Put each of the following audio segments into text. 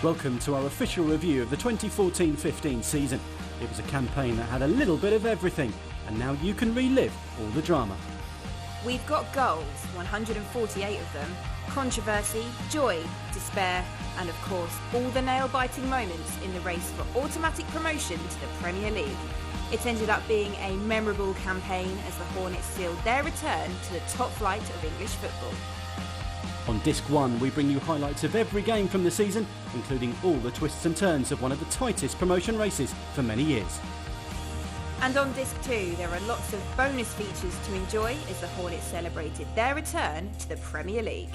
Welcome to our official review of the 2014-15 season. It was a campaign that had a little bit of everything, and now you can relive all the drama. We've got goals, 148 of them, controversy, joy, despair, and of course all the nail-biting moments in the race for automatic promotion to the Premier League. It ended up being a memorable campaign as the Hornets sealed their return to the top flight of English football. On Disc 1 we bring you highlights of every game from the season, including all the twists and turns of one of the tightest promotion races for many years. And on Disc 2 there are lots of bonus features to enjoy as the Hornets celebrated their return to the Premier League.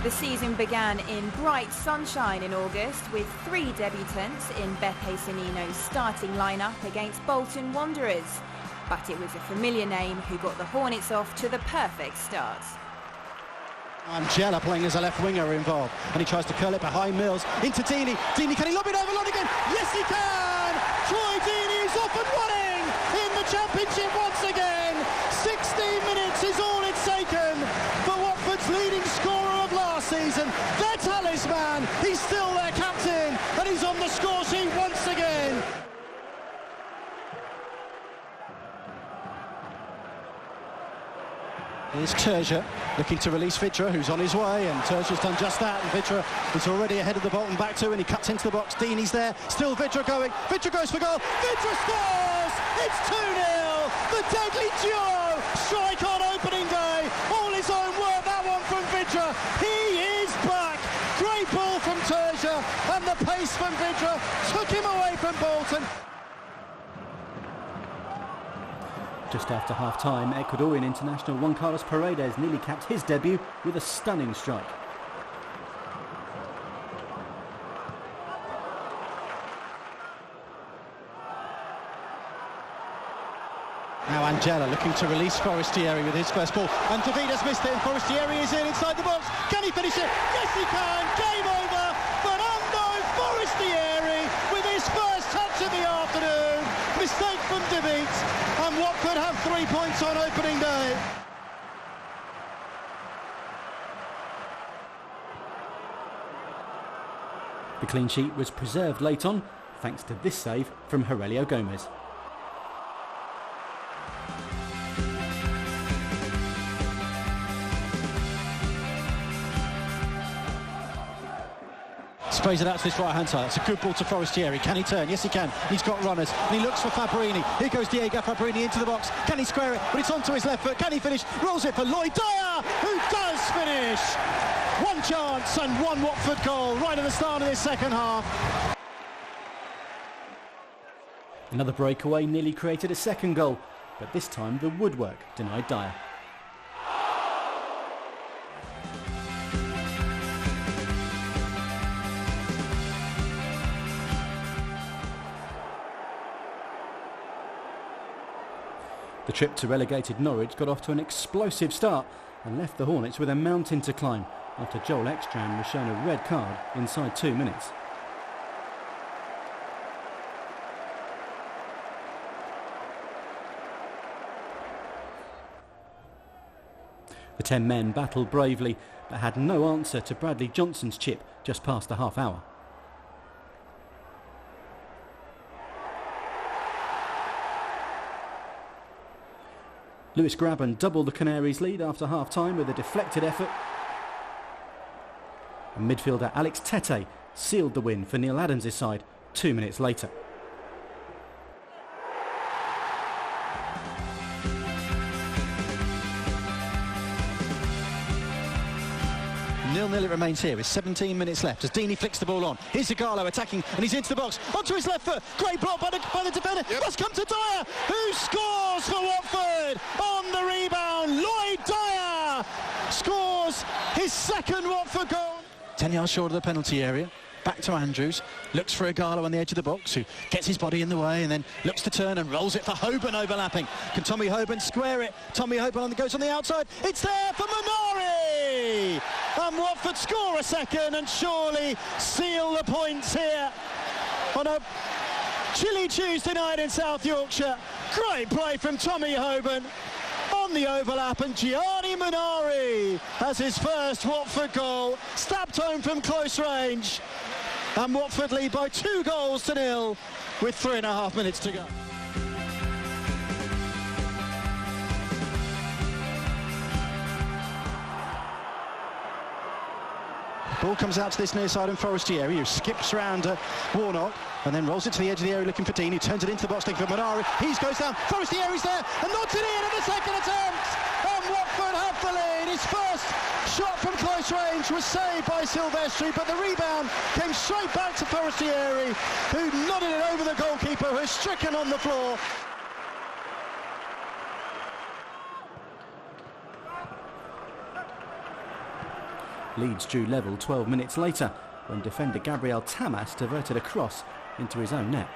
The season began in bright sunshine in August with 3 debutants in Beppe Sannino's starting lineup against Bolton Wanderers. But it was a familiar name who got the Hornets off to the perfect start. Angela playing as a left winger involved, and he tries to curl it behind Mills into Deeney. Deeney, can he lob it over Lonergan? Yes, he can! Troy Deeney is off and running in the Championship once again. 16 minutes is all it's taken for Watford's leading scorer of last season. Their talisman, he's still their captain, and he's on the score sheet once again. Here's Terzier looking to release Vidra, who's on his way, and Terzier's done just that, and Vidra is already ahead of the Bolton back two, and he cuts into the box. Deeney's there, still Vidra going, Vidra goes for goal, Vidra scores! It's 2-0, the deadly duo strike on opening day, all his own work, that one from Vidra. He is back, great ball from Terzier, and the pace from Vidra took him away from Bolton. Just after half-time, Ecuadorian international Juan Carlos Paredes nearly capped his debut with a stunning strike. Now Angela looking to release Forestieri with his first ball, and Davida's missed it, and Forestieri is in inside the box. Can he finish it? Yes, he can! Game over! Fernando Forestieri with his first touch of the afternoon. Mistake from David, and Watford have 3 points on opening day. The clean sheet was preserved late on, thanks to this save from Aurelio Gomez. Sprays it out to this right-hand side. It's a good ball to Forestieri. Can he turn? Yes, he can. He's got runners. And he looks for Fabrini. Here goes Diego Fabrini into the box. Can he square it? But it's onto his left foot. Can he finish? Rolls it for Lloyd Dyer, who does finish. One chance and one Watford goal right at the start of this second half. Another breakaway nearly created a second goal, but this time the woodwork denied Dyer. The trip to relegated Norwich got off to an explosive start and left the Hornets with a mountain to climb after Joel Ekstrand was shown a red card inside 2 minutes. The 10 men battled bravely but had no answer to Bradley Johnson's chip just past the half hour. Lewis Grabban doubled the Canaries' lead after half-time with a deflected effort. And midfielder Alex Tete sealed the win for Neil Adams' side 2 minutes later. 0-0 it remains here with 17 minutes left as Deeney flicks the ball on. Here's Zagallo attacking, and he's into the box. Onto his left foot. Great block by the defender. Yep. Must come to Dyer, who scores for Watford on the rebound. Lloyd Dyer scores his second Watford goal. 10 yards short of the penalty area. Back to Andrews, looks for Zagallo on the edge of the box, who gets his body in the way and then looks to turn and rolls it for Hoban overlapping. Can Tommy Hoban square it? Tommy Hoban goes on the outside. It's there for Minori! And Watford score a second and surely seal the points here on a chilly Tuesday night in South Yorkshire. Great play from Tommy Hoban on the overlap, and Gianni Munari has his first Watford goal, stabbed home from close range, and Watford lead by 2-0 with 3.5 minutes to go. Ball comes out to this near side and Forestieri, who skips round Warnock and then rolls it to the edge of the area looking for Dean, who turns it into the box looking for Munari. He goes down, Forestieri's there and knocks it in at the second attempt, and Watford have the lead. His first shot from close range was saved by Silvestri, but the rebound came straight back to Forestieri, who nodded it over the goalkeeper, who is stricken on the floor. Leeds drew level 12 minutes later when defender Gabriel Tamas diverted a cross into his own net.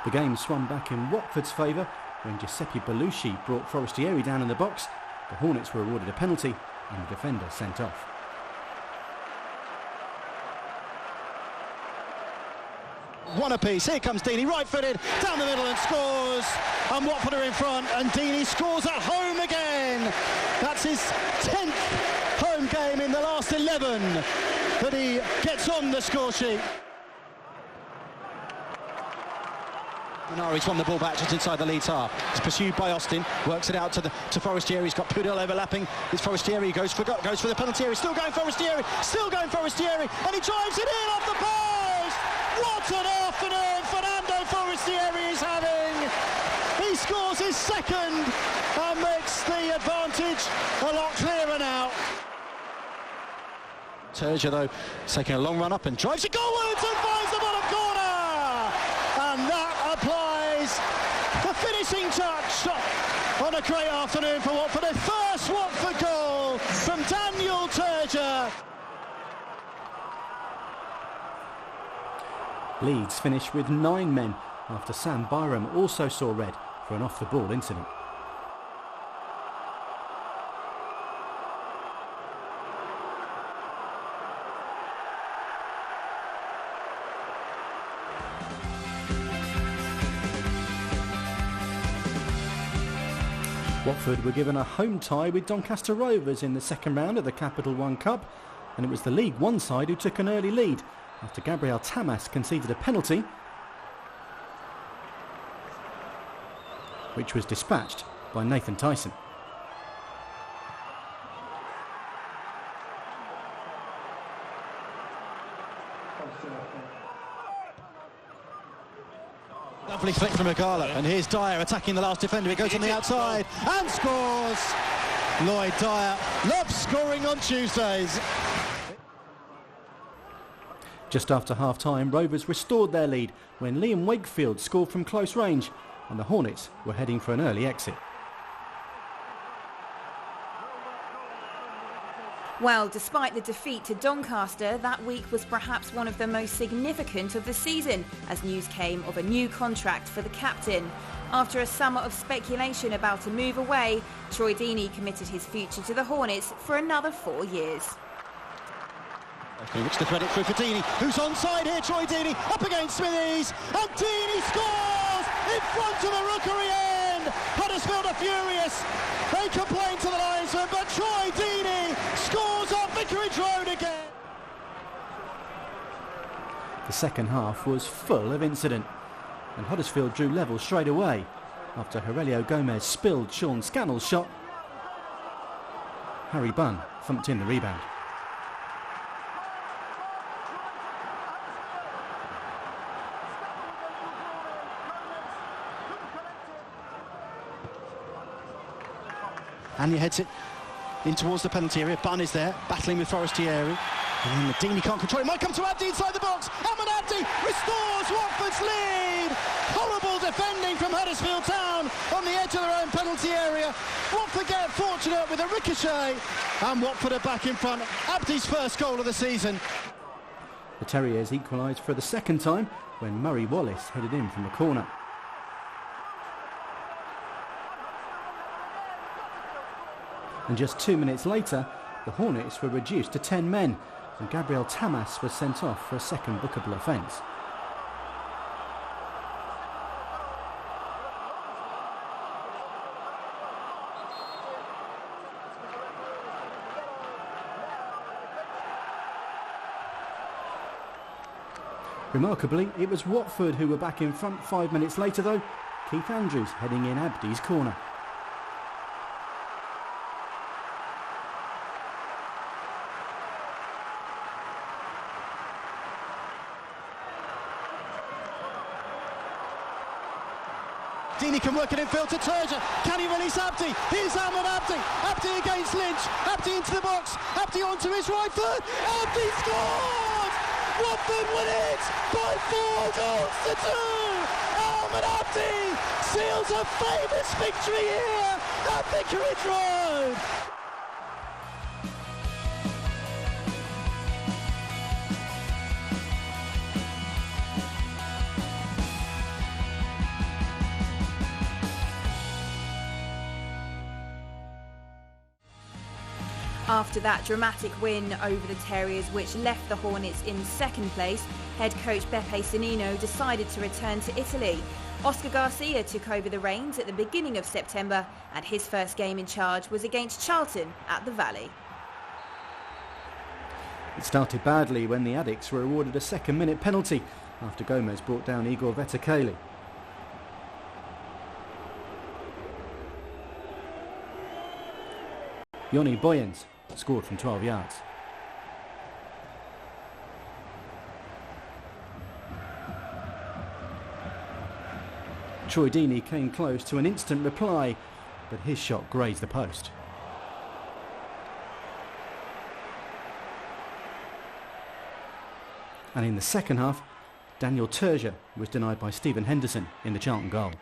The game swung back in Watford's favour when Giuseppe Belushi brought Forestieri down in the box. The Hornets were awarded a penalty and the defender sent off. One apiece. Here comes Deeney, right-footed, down the middle and scores. And Watford are in front, and Deeney scores at home again. That's his 10th home game in the last 11 that he gets on the score sheet. Munari's won the ball back just inside the Leeds half. He's pursued by Austin, works it out to Forestieri. He's got Pudel overlapping. It's Forestieri, goes for the penalty area. Still going Forestieri, and he drives it in off the post. What an afternoon Fernando Forestieri is having. He scores his second and makes the advantage a lot clearer now. Terja, though, taking a long run up and drives it goalwards and finds the bottom corner. And that applies the finishing touch on a great afternoon for Watford. A first Watford goal from Daniel Terja. Leeds finished with 9 men after Sam Byram also saw red for an off-the-ball incident. Watford were given a home tie with Doncaster Rovers in the second round of the Capital One Cup, and it was the League One side who took an early lead after Gabriel Tamas conceded a penalty, which was dispatched by Nathan Tyson. Lovely flick from Igalo, and here's Dyer attacking the last defender. He goes on the outside and scores. Lloyd Dyer loves scoring on Tuesdays. Just after half-time, Rovers restored their lead when Liam Wakefield scored from close range, and the Hornets were heading for an early exit. Well, despite the defeat to Doncaster, that week was perhaps one of the most significant of the season, as news came of a new contract for the captain. After a summer of speculation about a move away, Troy Deeney committed his future to the Hornets for another 4 years. He looks to thread it through for Deeney, who's onside here. Troy Deeney up against Smithies, and Deeney scores in front of the rookery end. Huddersfield are furious. They complain to the linesman, but Troy Deeney scores on Vicarage Road again. The second half was full of incident, and Huddersfield drew level straight away after Aurelio Gomez spilled Sean Scannell's shot. Harry Bunn thumped in the rebound. And he heads it in towards the penalty area. Bunn is there, battling with Forestieri. And Deeney can't control it. Might come to Abdi inside the box. Ahmed Abdi restores Watford's lead. Horrible defending from Huddersfield Town on the edge of their own penalty area. Watford get fortunate with a ricochet. And Watford are back in front. Abdi's first goal of the season. The Terriers equalised for the second time when Murray Wallace headed in from the corner. And just 2 minutes later, the Hornets were reduced to 10 men, and Gabriel Tamas was sent off for a second bookable offence. Remarkably, it was Watford who were back in front 5 minutes later though, Keith Andrews heading in Abdi's corner. Deeney can work it infield to Turger. Can he release Abdi? Here's Ahmed Abdi. Abdi against Lynch. Abdi into the box. Abdi onto his right foot. Abdi scores! Watford win it by 4 goals to 2. Ahmed Abdi seals a famous victory here at Vicarage Road. After that dramatic win over the Terriers, which left the Hornets in second place, head coach Beppe Sannino decided to return to Italy. Oscar Garcia took over the reins at the beginning of September, and his first game in charge was against Charlton at the Valley. It started badly when the Addicts were awarded a second-minute penalty after Gomez brought down Igor Vetakeli. Yoni Boyens scored from 12 yards. Troy Deeney came close to an instant reply, but his shot grazed the post. And in the second half, Daniel Turger was denied by Stephen Henderson in the Charlton goal.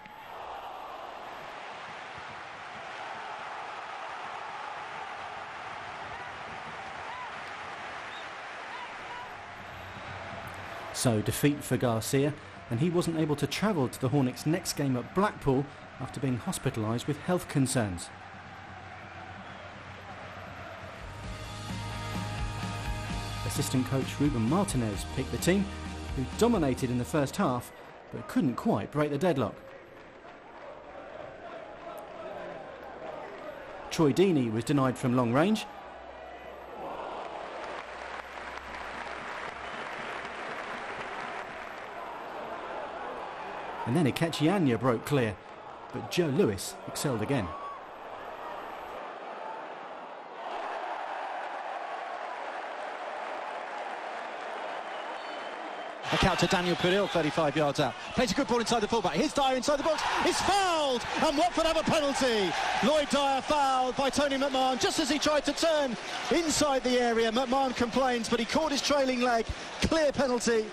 So defeat for Garcia, and he wasn't able to travel to the Hornets' next game at Blackpool after being hospitalised with health concerns. Assistant coach Ruben Martinez picked the team, who dominated in the first half but couldn't quite break the deadlock. Troy Deeney was denied from long range. And then Ikechianya broke clear, but Joe Lewis excelled again. A count to Daniel Piril, 35 yards out. Plays a good ball inside the fullback. Here's Dyer inside the box. It's fouled, and Watford have a penalty. Lloyd Dyer fouled by Tony McMahon just as he tried to turn inside the area. McMahon complains, but he caught his trailing leg. Clear penalty.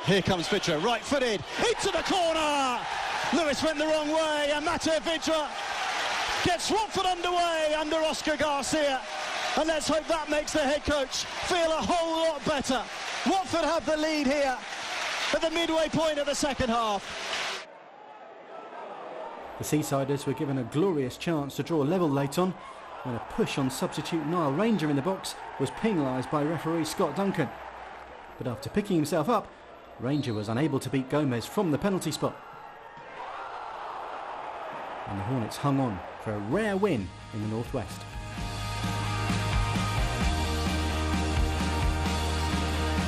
Here comes Vidra, right-footed, into the corner! Lewis went the wrong way, and Matteo Vidra gets Watford underway under Oscar Garcia. And let's hope that makes the head coach feel a whole lot better. Watford have the lead here at the midway point of the second half. The Seasiders were given a glorious chance to draw level late on when a push on substitute Niall Ranger in the box was penalised by referee Scott Duncan. But after picking himself up, Ranger was unable to beat Gomez from the penalty spot. And the Hornets hung on for a rare win in the Northwest.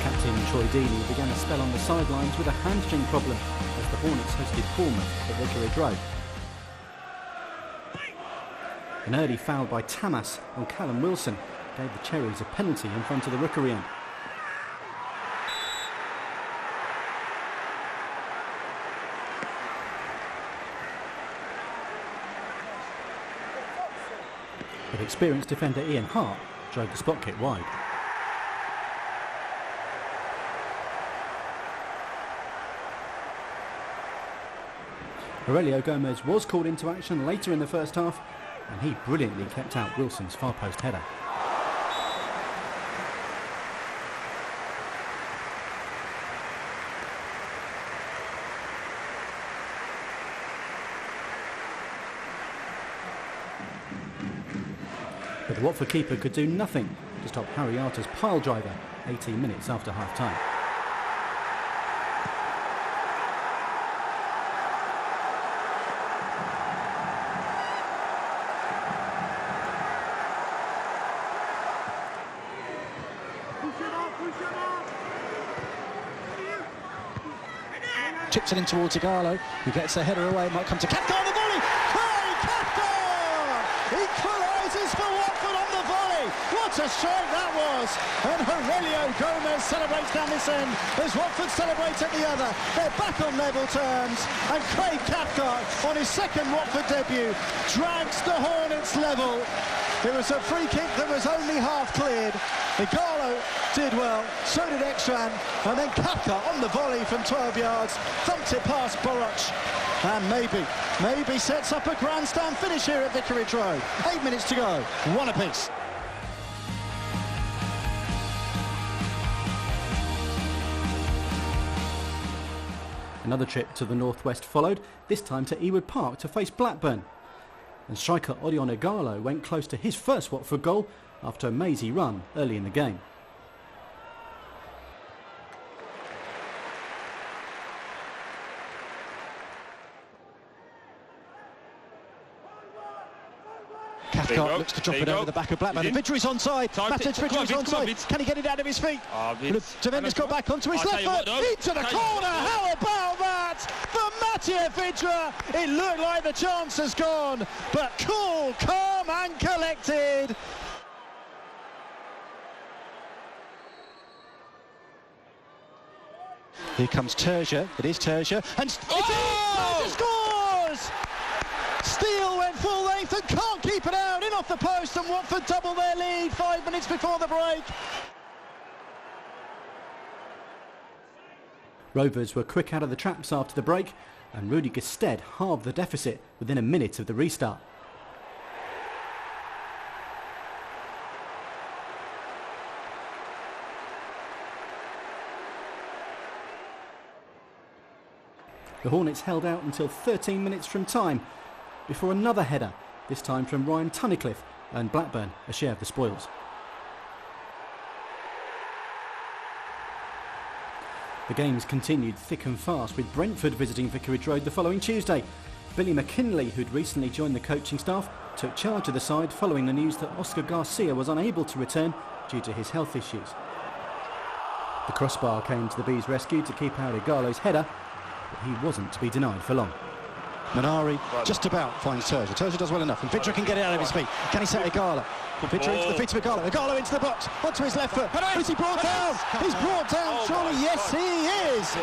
Captain Troy Deeney began a spell on the sidelines with a hamstring problem as the Hornets hosted Bournemouth at Vicarage Road. An early foul by Tamas on Callum Wilson gave the Cherries a penalty in front of the Rookery end. But experienced defender Ian Hart drove the spot kick wide. Aurelio Gomez was called into action later in the first half, and he brilliantly kept out Wilson's far post header. But the Watford keeper could do nothing to stop Harry Arter's pile driver 18 minutes after half-time. Chips it in towards Igalo, who gets a header away. It might come to Cathcart on the volley. Craig Cathcart equalises for Watford on the volley. What a strike that was! And Aurelio Gomez celebrates down this end as Watford celebrates at the other. They're back on level terms, and Craig Cathcart, on his second Watford debut, drags the Hornets level. It was a free kick that was only half cleared. Igalo did well, so did Ekstrand, and then Cathcart on the volley from 12 yards, thumped it past Boroch, and maybe sets up a grandstand finish here at Vicarage Road. 8 minutes to go, one apiece. Another trip to the northwest followed, this time to Ewood Park to face Blackburn. And striker Odion Igalo went close to his first Watford goal after a mazy run early in the game. Cathcart looks to drop it over the back of Blackburn. Vidri's onside. Vidri's onside. Can he get it out of his feet? Devender's got back onto his left foot. Into the corner. How about that? For Mattia Vidra. It looked like the chance has gone, but cool, calm and collected. Here comes Terzier. It is Terzier. And Terzier scores! Steele went full length and can't keep it out. In off the post, and Watford double their lead 5 minutes before the break. Rovers were quick out of the traps after the break, and Rudy Gestede halved the deficit within a minute of the restart. The Hornets held out until 13 minutes from time before another header, this time from Ryan Tunnicliffe, earned Blackburn a share of the spoils. The games continued thick and fast, with Brentford visiting Vicarage Road the following Tuesday. Billy McKinley, who'd recently joined the coaching staff, took charge of the side following the news that Oscar Garcia was unable to return due to his health issues. The crossbar came to the Bees' rescue to keep out Igalo's header, but he wasn't to be denied for long. Manari just about finds Terzier. Terzier does well enough, and Vidra can get it out of his feet. Can he set Igalo? Vidra into the feet of Igalo. Igalo into the box, onto his left foot. Is he brought down? He's brought down, surely. Yes, he is.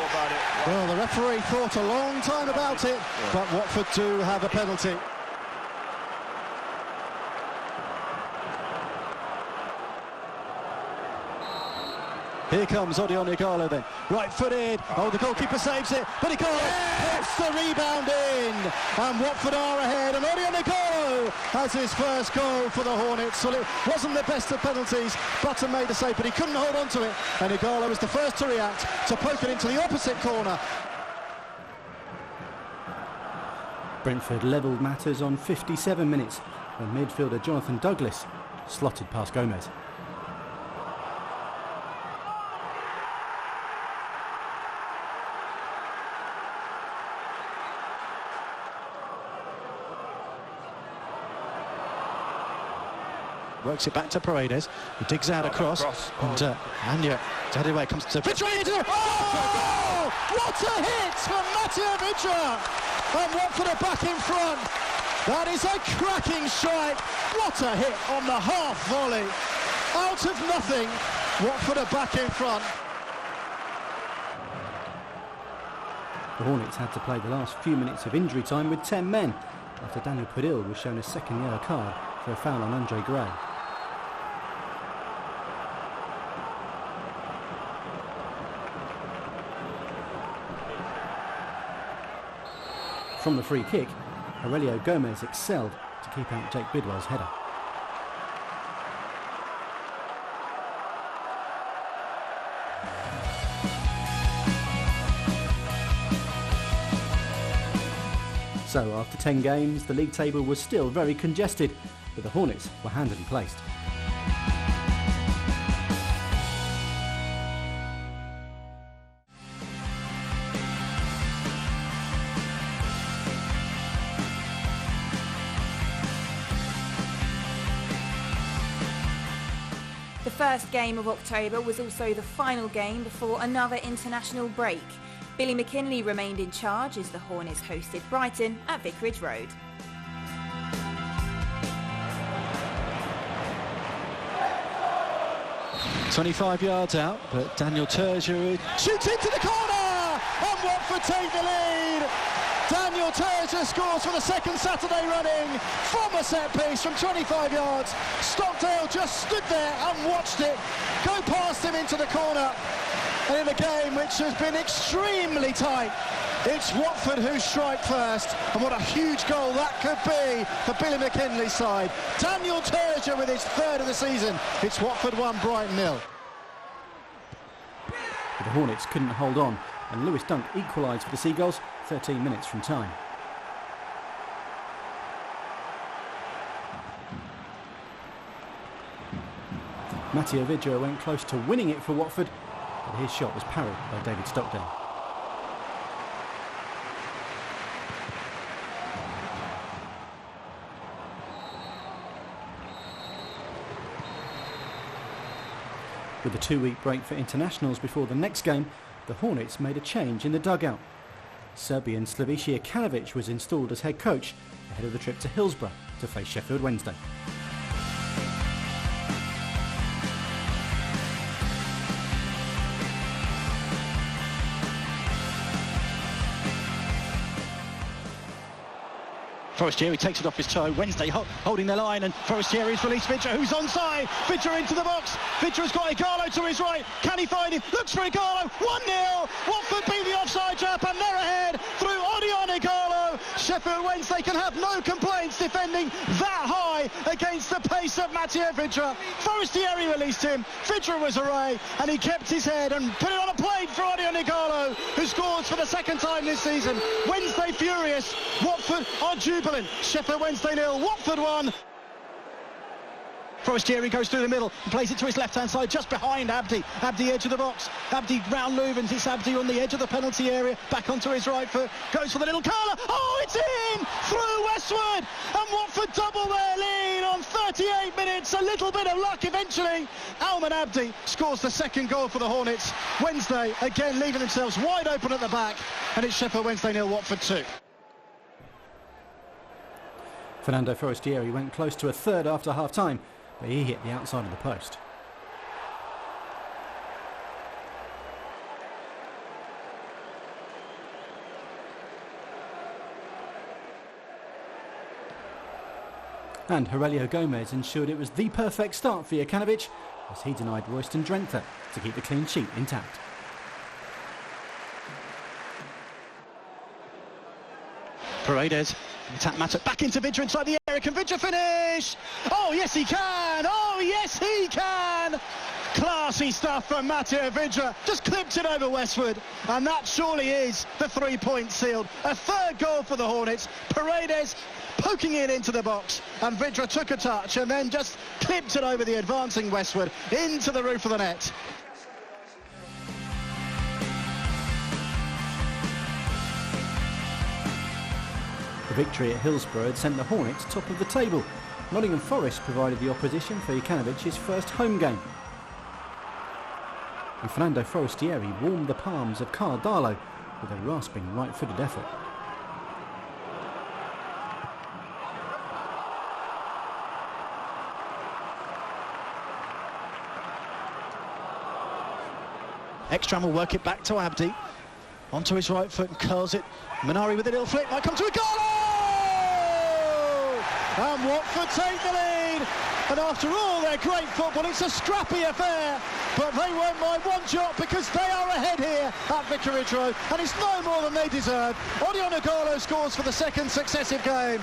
Well, the referee thought a long time about it, but Watford do have a penalty. Here comes Odion Igalo then, right-footed. Oh, the goalkeeper saves it, but Igalo puts the rebound in, and Watford are ahead, and Odion Igalo has his first goal for the Hornets. Well, it wasn't the best of penalties. Button made the save, but he couldn't hold on to it, and Igalo was the first to react, to poke it into the opposite corner. Brentford levelled matters on 57 minutes when midfielder Jonathan Douglas slotted past Gomez. Works it back to Paredes, who digs out across. And Anyway, comes to Vidra. Oh! What a hit from Mattia Vidra! And Watford are back in front. That is a cracking strike. What a hit on the half volley. Out of nothing, Watford are back in front. The Hornets had to play the last few minutes of injury time with 10 men after Daniel Padil was shown a second yellow card for a foul on Andre Gray. From the free kick, Aurelio Gomez excelled to keep out Jake Bidwell's header. So after 10 games, the league table was still very congested, but the Hornets were handily placed. The first game of October was also the final game before another international break. Billy McKinlay remained in charge as the Hornets hosted Brighton at Vicarage Road. "25 yards out, but Daniel Terzier shoots into the corner, and Watford take the lead. Daniel Terzier scores for the second Saturday running from a set piece from 25 yards. Stockdale just stood there and watched it go past him into the corner. And in a game which has been extremely tight, it's Watford who strike first, and what a huge goal that could be for Billy McKinley's side. Daniel Terzier with his third of the season. It's Watford 1, Brighton 0. But the Hornets couldn't hold on, and Lewis Dunk equalised for the Seagulls 13 minutes from time. Matteo Vidra went close to winning it for Watford, but his shot was parried by David Stockdale. With a 2-week break for internationals before the next game, the Hornets made a change in the dugout. Serbian Slaviša Kanović was installed as head coach ahead of the trip to Hillsborough to face Sheffield Wednesday. Forestieri takes it off his toe. Wednesday holding the line, and Forestieri's released Vidra, who's onside. Vidra into the box. Vidra's got Igalo to his right. Can he find him? Looks for Igalo. 1-0. Watford beat the offside trap, and they're ahead through Odion Igalo. Sheffield Wednesday can have no complaints defending that high against the pace of Matteo Vidra. Forestieri released him. Vidra was away, and he kept his head and put it on a plate for Odion Igalo, who scores for the second time this season. Wednesday furious. Watford are jubilant. Sheffield Wednesday 0, Watford 1. Forestieri goes through the middle and plays it to his left-hand side, just behind Abdi. Abdi edge of the box. Abdi round Luvens. It's Abdi on the edge of the penalty area. Back onto his right foot. Goes for the little curler. Oh, it's in! Through Westwood. And Watford double their lead on 38 minutes. A little bit of luck eventually. Alman Abdi scores the second goal for the Hornets. Wednesday again leaving themselves wide open at the back. And it's Sheffield Wednesday 0, Watford 2. Fernando Forestieri went close to a third after half-time, but he hit the outside of the post. And Aurelio Gomez ensured it was the perfect start for Jokanovic, as he denied Royston Drenthe to keep the clean sheet intact. Paredes, attack matter, back into Vidra inside the area. Can Vidra finish? Oh yes he can! Oh yes he can! Classy stuff from Matteo Vidra. Just clipped it over Westwood, and that surely is the 3 points sealed. A third goal for the Hornets. Paredes poking it into the box, and Vidra took a touch and then just clipped it over the advancing Westwood into the roof of the net. The victory at Hillsborough had sent the Hornets top of the table. Nottingham Forest provided the opposition for Jokanović's first home game. And Fernando Forestieri warmed the palms of Carl Darlow with a rasping right-footed effort. Ekstrom will work it back to Abdi. Onto his right foot and curls it. Minari with a little flick, might come to a goal! And Watford take the lead. And after all their great football, it's a scrappy affair. But they won't mind one jot because they are ahead here at Vicarage Road. And it's no more than they deserve. Odion Igalo scores for the second successive game.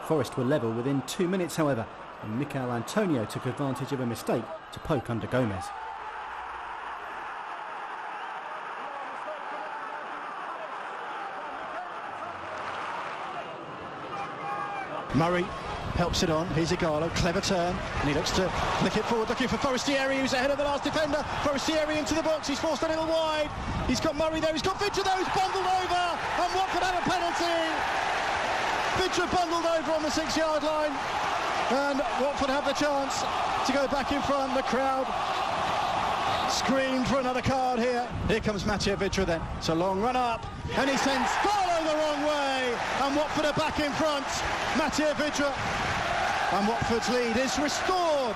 Forest were level within 2 minutes, however, and Mikel Antonio took advantage of a mistake to poke under Gomez. Murray helps it on. Here's Igalo, clever turn, and he looks to flick it forward, looking for Forestieri, who's ahead of the last defender. Forestieri into the box, he's forced a little wide. He's got Murray there, he's got Vidra there, who's bundled over, and Watford had a penalty. Vidra bundled over on the 6-yard line, and Watford have the chance to go back in front. The crowd screamed for another card here. Here comes Mattia Vidra then. It's a long run up, and he sends Barlow the wrong way, and Watford are back in front. Mattia Vidra, and Watford's lead is restored.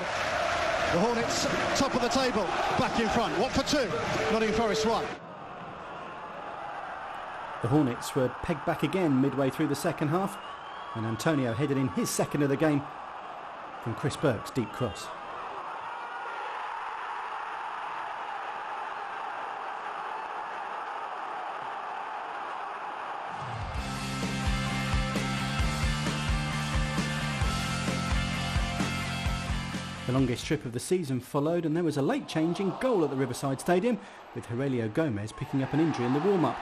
The Hornets top of the table, back in front. Watford 2, Nottingham Forest 1. The Hornets were pegged back again midway through the second half, and Antonio headed in his second of the game from Chris Burke's deep cross. The longest trip of the season followed, and there was a late change in goal at the Riverside Stadium, with Aurelio Gomez picking up an injury in the warm-up.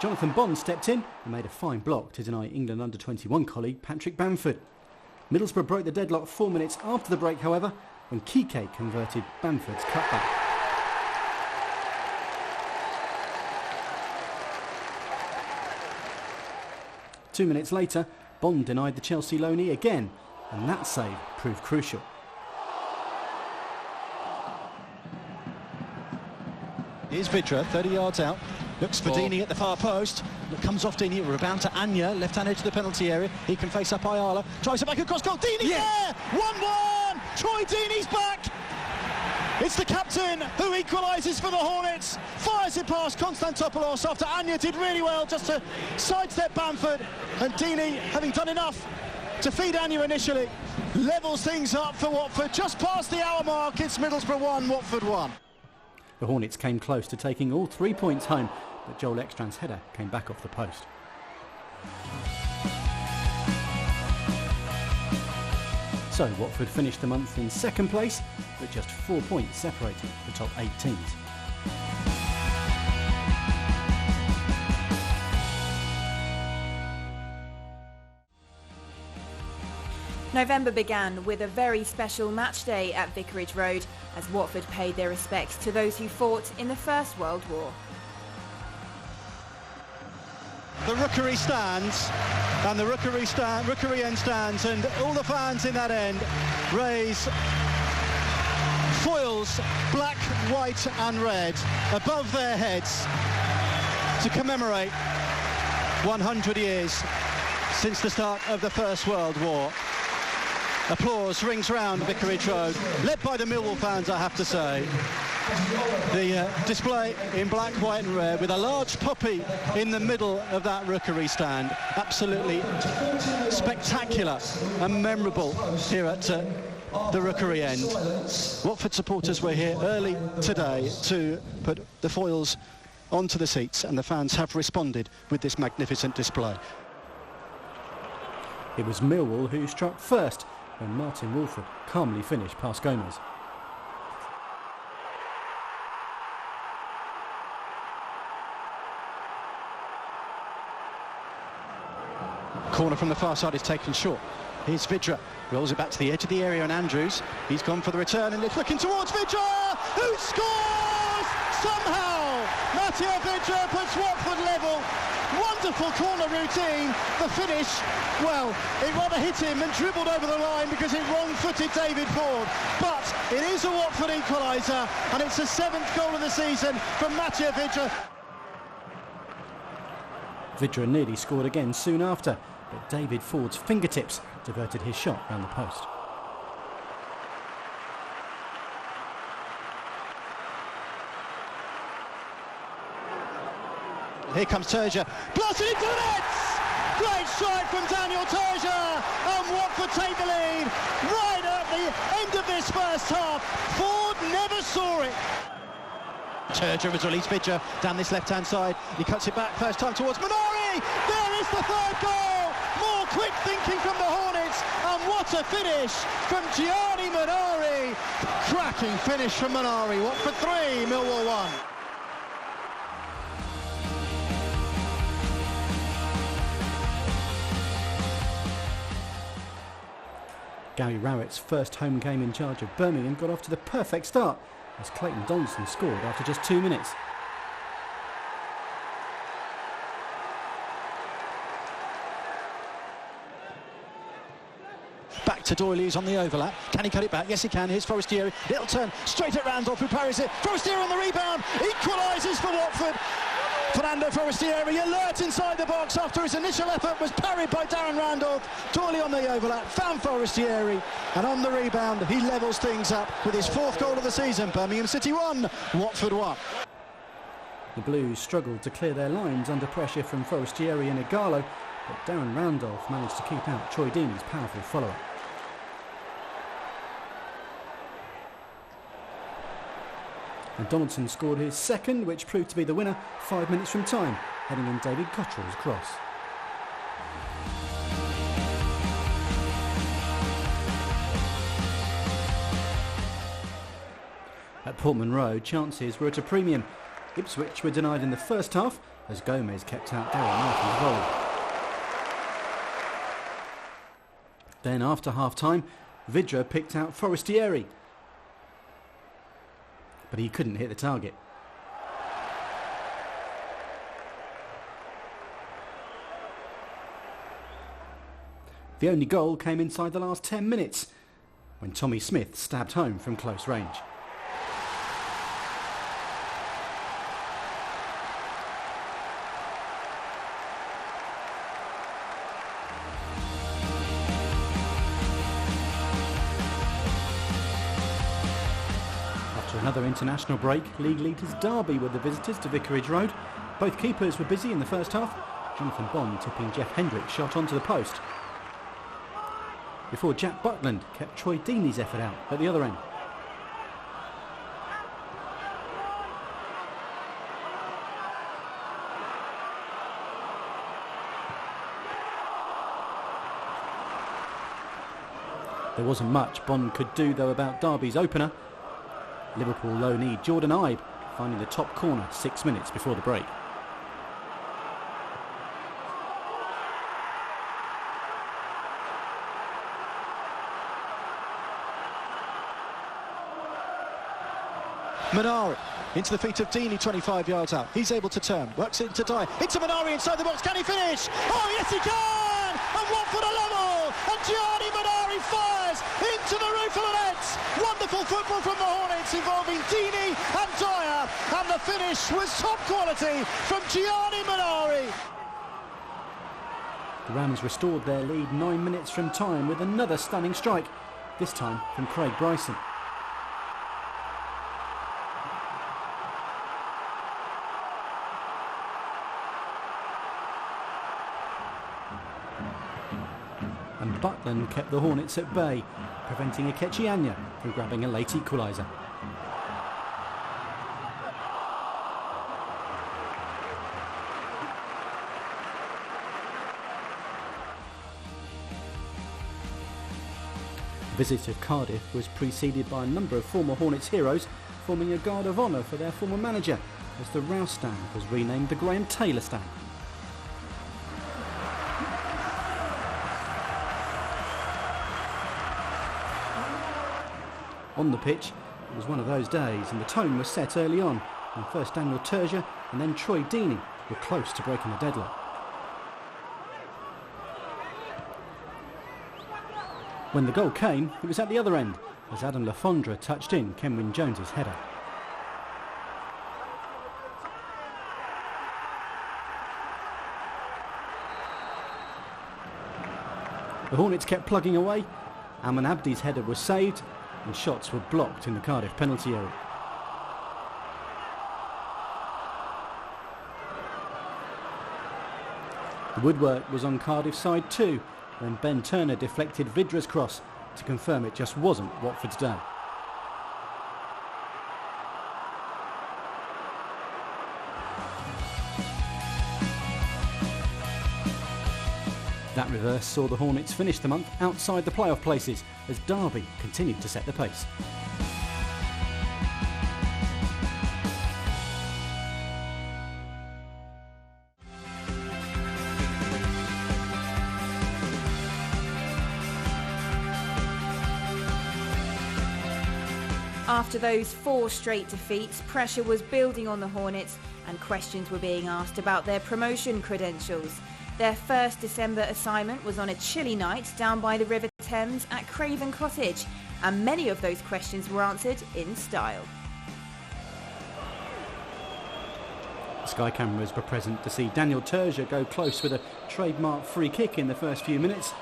Jonathan Bond stepped in and made a fine block to deny England under-21 colleague Patrick Bamford. Middlesbrough broke the deadlock 4 minutes after the break, however, when Kike converted Bamford's cutback. Two minutes later, Bond denied the Chelsea loanee again, and that save proved crucial. Here's Vidra, 30 yards out, looks for Deeney at the far post, comes off Deeney, rebound to Anya, left-hand edge of the penalty area, he can face up Ayala, drives it back across goal, Deeney there! 1-1! Troy Deeney's back! It's the captain who equalises for the Hornets, fires it past Konstantopoulos after Anya did really well just to sidestep Bamford, and Deeney, having done enough to feed Anya initially, levels things up for Watford, just past the hour mark. It's Middlesbrough 1, Watford 1. The Hornets came close to taking all 3 points home, but Joel Ekstrand's header came back off the post. So Watford finished the month in second place, with just 4 points separating the top 8 teams. November began with a very special match day at Vicarage Road as Watford paid their respects to those who fought in the First World War. The Rookery stands, and the Rookery end stands, and all the fans in that end raise foils, black, white and red, above their heads to commemorate 100 years since the start of the First World War. Applause rings round Vicarage Road, led by the Millwall fans, I have to say. The display in black, white and red, with a large poppy in the middle of that Rookery stand. Absolutely spectacular and memorable here at the Rookery end. Watford supporters were here early today to put the foils onto the seats, and the fans have responded with this magnificent display. It was Millwall who struck first, when Martin Wolford calmly finished past Gomez. Corner from the far side is taken short. Here's Vidra, rolls it back to the edge of the area, and Andrews, he's gone for the return, and it's looking towards Vidra, who scores somehow. Mattia Vidra puts Watford level. Wonderful corner routine. The finish, well, it rather hit him and dribbled over the line because it wrong-footed David Ford. But it is a Watford equaliser, and it's the 7th goal of the season from Mattia Vidra. Vidra nearly scored again soon after, but David Ford's fingertips diverted his shot round the post. Here comes Turger, blasted into the nets! Great strike from Daniel Turger, and Watford take the lead right at the end of this first half. Ford never saw it. Turger has released Vidra down this left-hand side. He cuts it back first time towards Minari. There is the third goal. More quick thinking from the Hornets, and what a finish from Gianni Minari. Cracking finish from Minari. Watford 3, Millwall 1. Gary Rowett's first home game in charge of Birmingham got off to the perfect start as Clayton Donaldson scored after just 2 minutes. Back to Doyley, who's on the overlap. Can he cut it back? Yes, he can. Here's Forestieri. It'll turn straight at Randolph, who parries it. Forestieri on the rebound. Equalises for Watford. Fernando Forestieri alert inside the box after his initial effort was parried by Darren Randolph. Doyley on the overlap, found Forestieri, and on the rebound he levels things up with his 4th goal of the season. Birmingham City 1, Watford 1. The Blues struggled to clear their lines under pressure from Forestieri and Igalo, but Darren Randolph managed to keep out Troy Deeney's powerful follow-up. And Donaldson scored his second, which proved to be the winner 5 minutes from time, heading in David Cottrell's cross. At Portman Road, chances were at a premium. Ipswich were denied in the first half as Gomez kept out Darren Martin's volley. Then after half-time, Vidra picked out Forestieri, but he couldn't hit the target. The only goal came inside the last 10 minutes when Tommy Smith stabbed home from close range. Another international break, league leaders Derby were the visitors to Vicarage Road. Both keepers were busy in the first half, Jonathan Bond tipping Jeff Hendrick's shot onto the post, before Jack Butland kept Troy Deeney's effort out at the other end. There wasn't much Bond could do though about Derby's opener. Liverpool loanee Jordan Ibe finding the top corner 6 minutes before the break. Minari into the feet of Deeney, 25 yards out. He's able to turn, works it into Dyer. Into Minari inside the box. Can he finish? Oh, yes, he can! And Watford are level! And Gianni Minari fires into the roof of the nets. Wonderful football from the Hornets involving Deeney and Dyer. And the finish was top quality from Gianni Minari. The Rams restored their lead 9 minutes from time with another stunning strike, this time from Craig Bryson. And Butland kept the Hornets at bay, preventing Akechi Anya from grabbing a late equaliser. The visit of Cardiff was preceded by a number of former Hornets heroes forming a guard of honour for their former manager, as the Rouse stand was renamed the Graham Taylor stand. On the pitch, it was one of those days, and the tone was set early on, when first Daniel Turgeon and then Troy Deeney were close to breaking the deadlock. When the goal came, it was at the other end, as Adam Lafondra touched in Kenwyne Jones's header. The Hornets kept plugging away. Aman Abdi's header was saved, and shots were blocked in the Cardiff penalty area. The woodwork was on Cardiff's side too, when Ben Turner deflected Vidra's cross to confirm it just wasn't Watford's day. That reverse saw the Hornets finish the month outside the playoff places as Derby continued to set the pace. After those 4 straight defeats, pressure was building on the Hornets and questions were being asked about their promotion credentials. Their first December assignment was on a chilly night down by the River Thames at Craven Cottage, and many of those questions were answered in style. Sky cameras were present to see Daniel Terzier go close with a trademark free kick in the first few minutes.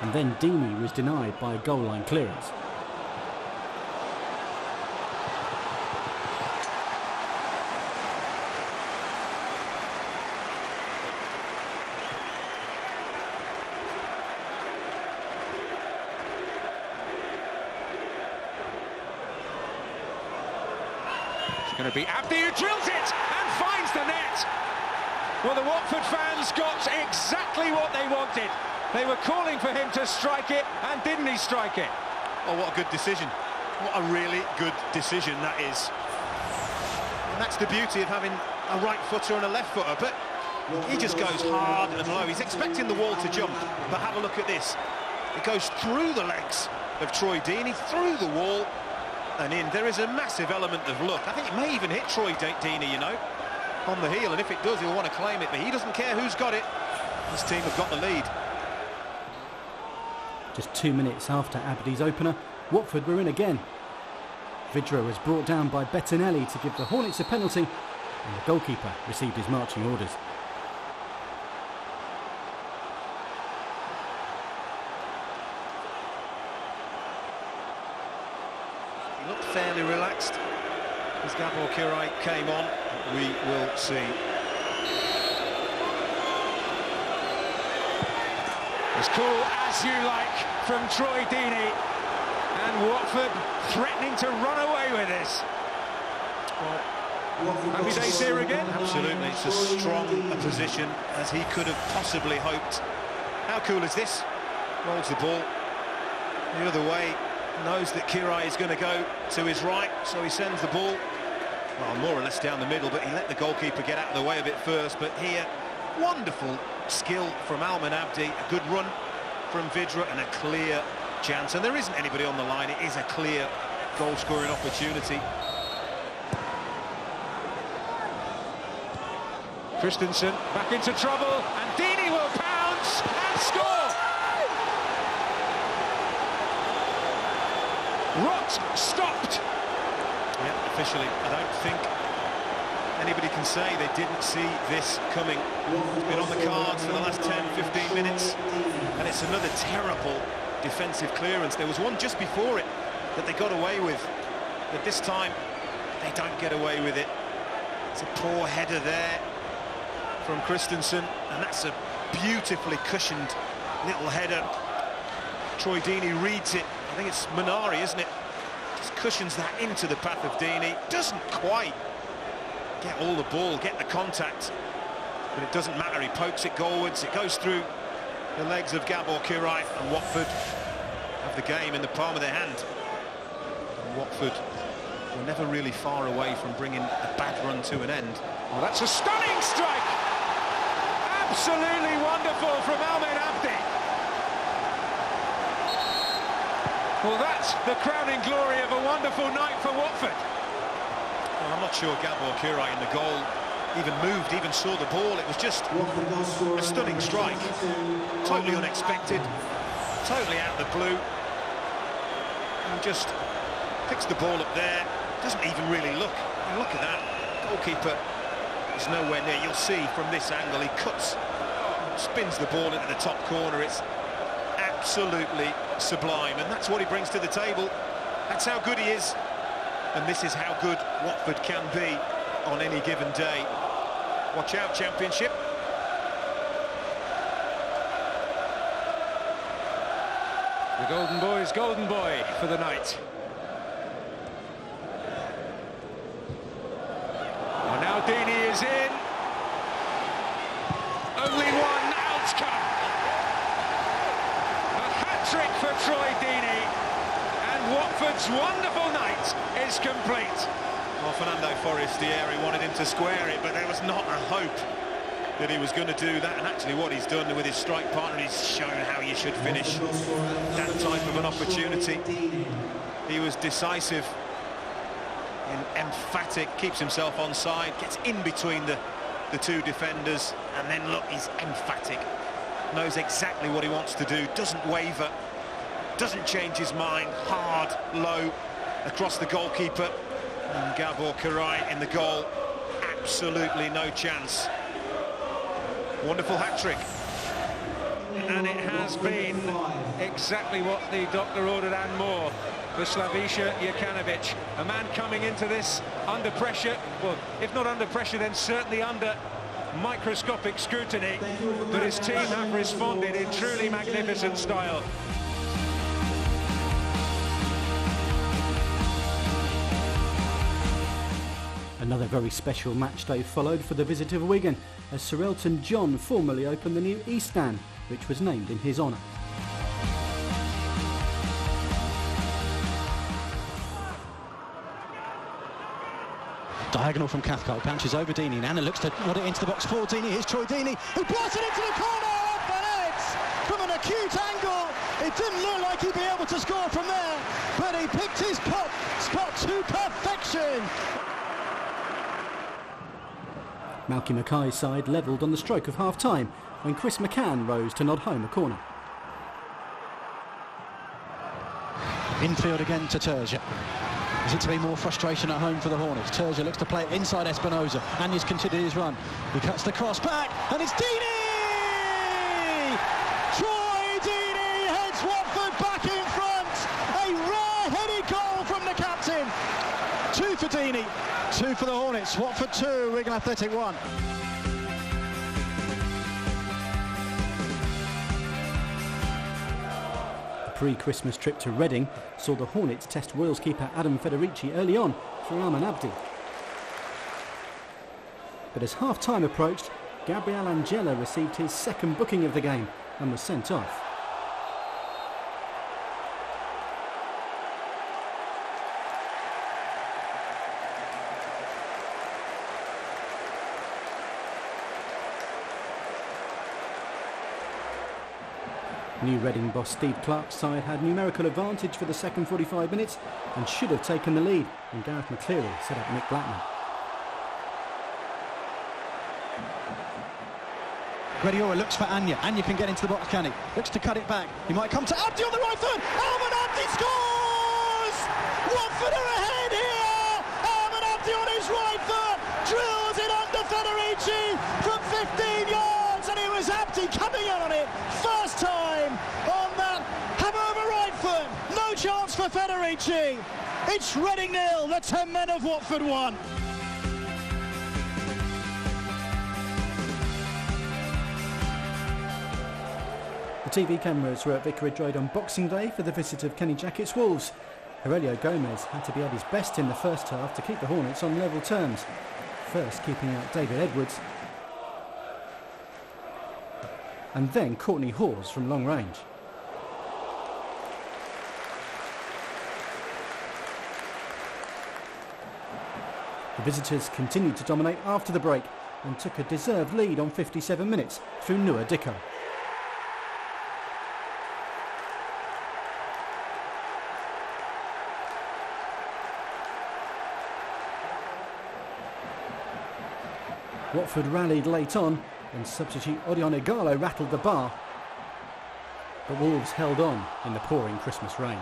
And then Deeney was denied by a goal line clearance. It's going to be Abdi who drills it and finds the net. Well, the Watford fans got exactly what they wanted. They were calling for him to strike it, and didn't he strike it? Oh, what a good decision. What a really good decision that is. And that's the beauty of having a right footer and a left footer, but he just goes hard and low. He's expecting the wall to jump, but have a look at this. It goes through the legs of Troy Deeney, through the wall and in. There is a massive element of luck. I think it may even hit Troy Deeney, you know, on the heel, and if it does, he'll want to claim it, but he doesn't care who's got it. His team have got the lead. Just 2 minutes after Abdi's opener, Watford were in again. Vidra was brought down by Bettinelli to give the Hornets a penalty, and the goalkeeper received his marching orders. He looked fairly relaxed as Gabor Kiraly came on. We will see. As cool as you like from Troy Deeney, and Watford threatening to run away with this. Well, happy days here again. Absolutely, it's as strong a position as he could have possibly hoped. How cool is this? Rolls the ball the other way, knows that Kiraly is going to go to his right, so he sends the ball, well, more or less down the middle, but he let the goalkeeper get out of the way of it first. But here, wonderful skill from Alman Abdi, a good run from Vidra, and a clear chance. And there isn't anybody on the line, it is a clear goal-scoring opportunity. Christensen back into trouble, and Deeney will pounce and score! Rot stopped! Yeah, officially, I don't think anybody can say they didn't see this coming. It's been on the cards for the last 10-15 minutes, and it's another terrible defensive clearance. There was one just before it that they got away with, but this time they don't get away with it. It's a poor header there from Christensen, and that's a beautifully cushioned little header. Troy Deeney reads it. I think it's Minari, isn't it? Just cushions that into the path of Deeney. Doesn't quite get all the ball, get the contact, but it doesn't matter. He pokes it goalwards. It goes through the legs of Gabor Kiraly, and Watford have the game in the palm of their hand. And Watford were never really far away from bringing a bad run to an end. Well, that's a stunning strike! Absolutely wonderful from Alman Abdi. Well, that's the crowning glory of a wonderful night for Watford. Well, I'm not sure Gabor Kiraly in the goal even moved, even saw the ball. It was just a stunning strike. Totally unexpected, totally out of the blue. And just picks the ball up there, doesn't even really look. And look at that, goalkeeper is nowhere near. You'll see from this angle, he cuts, spins the ball into the top corner. It's absolutely sublime, and that's what he brings to the table. That's how good he is, and this is how good Watford can be on any given day. Watch out, Championship. The Golden Boy's golden boy for the night. Well, now Deeney is in. Only one outcome. A hat-trick for Troy Deeney, and Watford's wonderful night is complete. Well, Fernando Forestieri wanted him to square it, but there was not a hope that he was going to do that. And actually what he's done with his strike partner, he's shown how you should finish that type of an opportunity. He was decisive and emphatic, keeps himself onside, gets in between the two defenders, and then look, he's emphatic, knows exactly what he wants to do, doesn't waver, doesn't change his mind, hard, low, across the goalkeeper, and Gabor Kiraly in the goal, absolutely no chance. Wonderful hat-trick. And it has been exactly what the doctor ordered and more for Slaviša Jokanovic, a man coming into this under pressure, well, if not under pressure, then certainly under microscopic scrutiny, but his team have responded in truly magnificent style. Another very special match day followed for the visit of Wigan as Sir Elton John formally opened the new East Stand, which was named in his honour. Diagonal from Cathcart, bounces over Deeney. Nana looks to nod it into the box for Deeney. Here's Troy Deeney, who blasts it into the corner off the net from an acute angle. It didn't look like he'd be able to score from there, but he picked his spot to perfection. Malky Mackay's side levelled on the stroke of half-time when Chris McCann rose to nod home a corner. Infield again to Terzic. Is it to be more frustration at home for the Hornets? Terzic looks to play it inside Espinosa. Anya's continued his run. He cuts the cross back, and it's Deeney! Troy Deeney heads Watford back in front. A rare-headed goal from the captain. 2 for Deeney, 2 for the Hornets. Watford 2, Wigan Athletic 1. Pre-Christmas trip to Reading saw the Hornets test Royals keeper Adam Federici early on for Arman Abdi. But as half-time approached, Gabriel Angela received his second booking of the game and was sent off. New Reading boss Steve Clarke's side had numerical advantage for the second 45 minutes and should have taken the lead when Gareth McCleary set up Nick Blackman. Guardiola looks for Anya. Anya can get into the box, can he? Looks to cut it back. He might come to Abdi on the right foot. Arman Abdi scores! Watford are ahead here! Arman Abdi on his right foot drills it under Federici from 15 yards, and it was Abdi coming in on it. First time on that hammer over right foot. No chance for Federici. It's Reading 0, the 10 men of Watford 1. The TV cameras were at Vicarage Road on Boxing Day for the visit of Kenny Jackett's Wolves. Aurelio Gomez had to be at his best in the first half to keep the Hornets on level terms. First keeping out David Edwards, and then Courtney Hawes from long range. The visitors continued to dominate after the break and took a deserved lead on 57 minutes through Nua Dicko. Watford rallied late on and substitute Odion Ighalo rattled the bar, but Wolves held on in the pouring Christmas rain.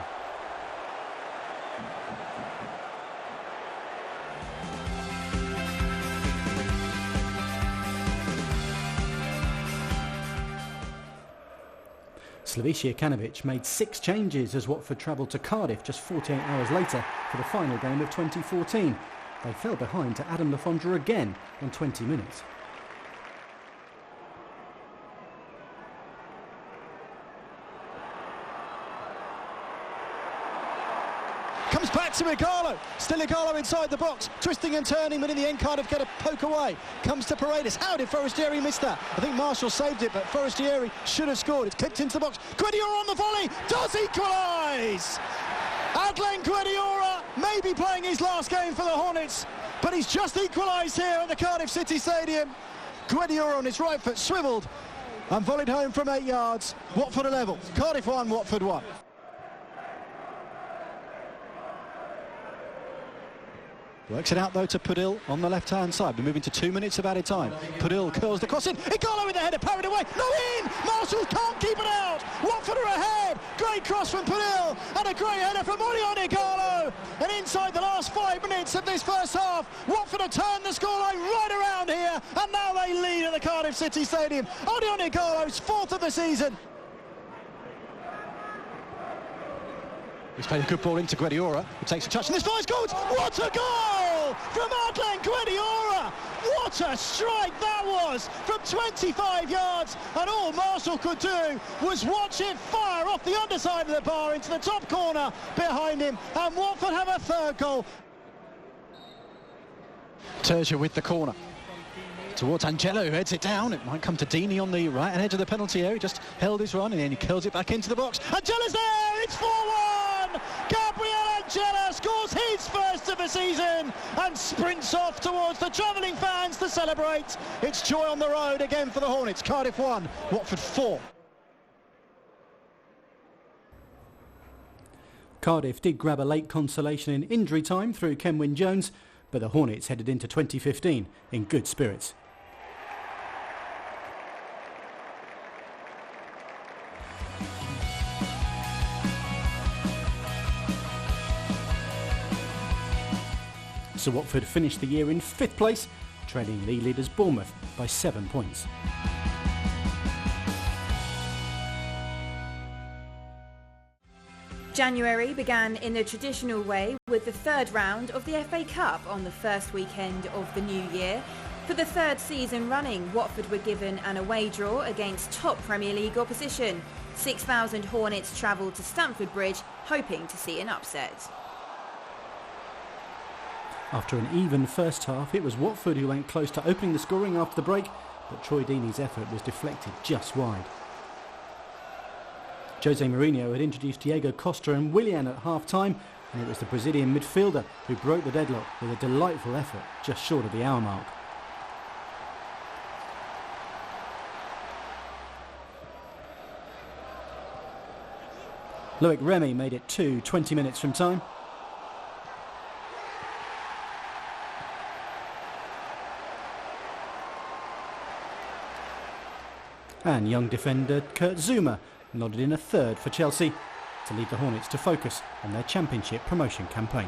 Slaviša Jokanovic made 6 changes as Watford travelled to Cardiff just 48 hours later for the final game of 2014. They fell behind to Adam Le Fondre again on 20 minutes. Comes back to Ighalo. Still Ighalo inside the box. Twisting and turning, but in the end Cardiff get a poke away. Comes to Paredes. How did Forestieri miss that? I think Marshall saved it, but Forestieri should have scored. It's kicked into the box. Guardiola on the volley. Does equalise! Adlen Guardiola maybe playing his last game for the Hornets, but he's just equalised here at the Cardiff City Stadium. Guediora on his right foot swivelled and volleyed home from 8 yards. Watford 11, Cardiff 1, Watford 1. Works it out though to Pudil on the left-hand side. We're moving to 2 minutes of added time. Pudil curls the cross in. Igalo with the header, parried away. No in! Marshall can't keep it out. Watford are ahead. Great cross from Pudil and a great header from Odion Igalo. And inside the last 5 minutes of this first half, Watford have turned the scoreline right around here, and now they lead at the Cardiff City Stadium. Odion Igalo's 4th of the season. He's played a good ball into Guediora, who takes a touch, and this fires goals! What a goal from Adlan Guediora! What a strike that was from 25 yards, and all Marshall could do was watch it fire off the underside of the bar into the top corner behind him, and Watford have a 3rd goal. Terja with the corner. Towards Angelo, who heads it down. It might come to Deeney on the right-hand edge of the penalty area. He just held his run, and then he curls it back into the box. Angelo's there! It's 4-1! Gabriel Angelo scores his 1st of the season and sprints off towards the travelling fans to celebrate. It's joy on the road again for the Hornets. Cardiff 1, Watford 4. Cardiff did grab a late consolation in injury time through Kenwyn Jones, but the Hornets headed into 2015 in good spirits. So Watford finished the year in 5th place, trailing league leaders Bournemouth by 7 points. January began in the traditional way with the 3rd round of the FA Cup on the first weekend of the new year. For the 3rd season running, Watford were given an away draw against top Premier League opposition. 6,000 Hornets travelled to Stamford Bridge, hoping to see an upset. After an even first half, it was Watford who went close to opening the scoring after the break, but Troy Deeney's effort was deflected just wide. Jose Mourinho had introduced Diego Costa and Willian at half-time, and it was the Brazilian midfielder who broke the deadlock with a delightful effort just short of the hour mark. Loic Remy made it 20 minutes from time. And young defender Kurt Zouma nodded in a 3rd for Chelsea to lead the Hornets to focus on their Championship promotion campaign.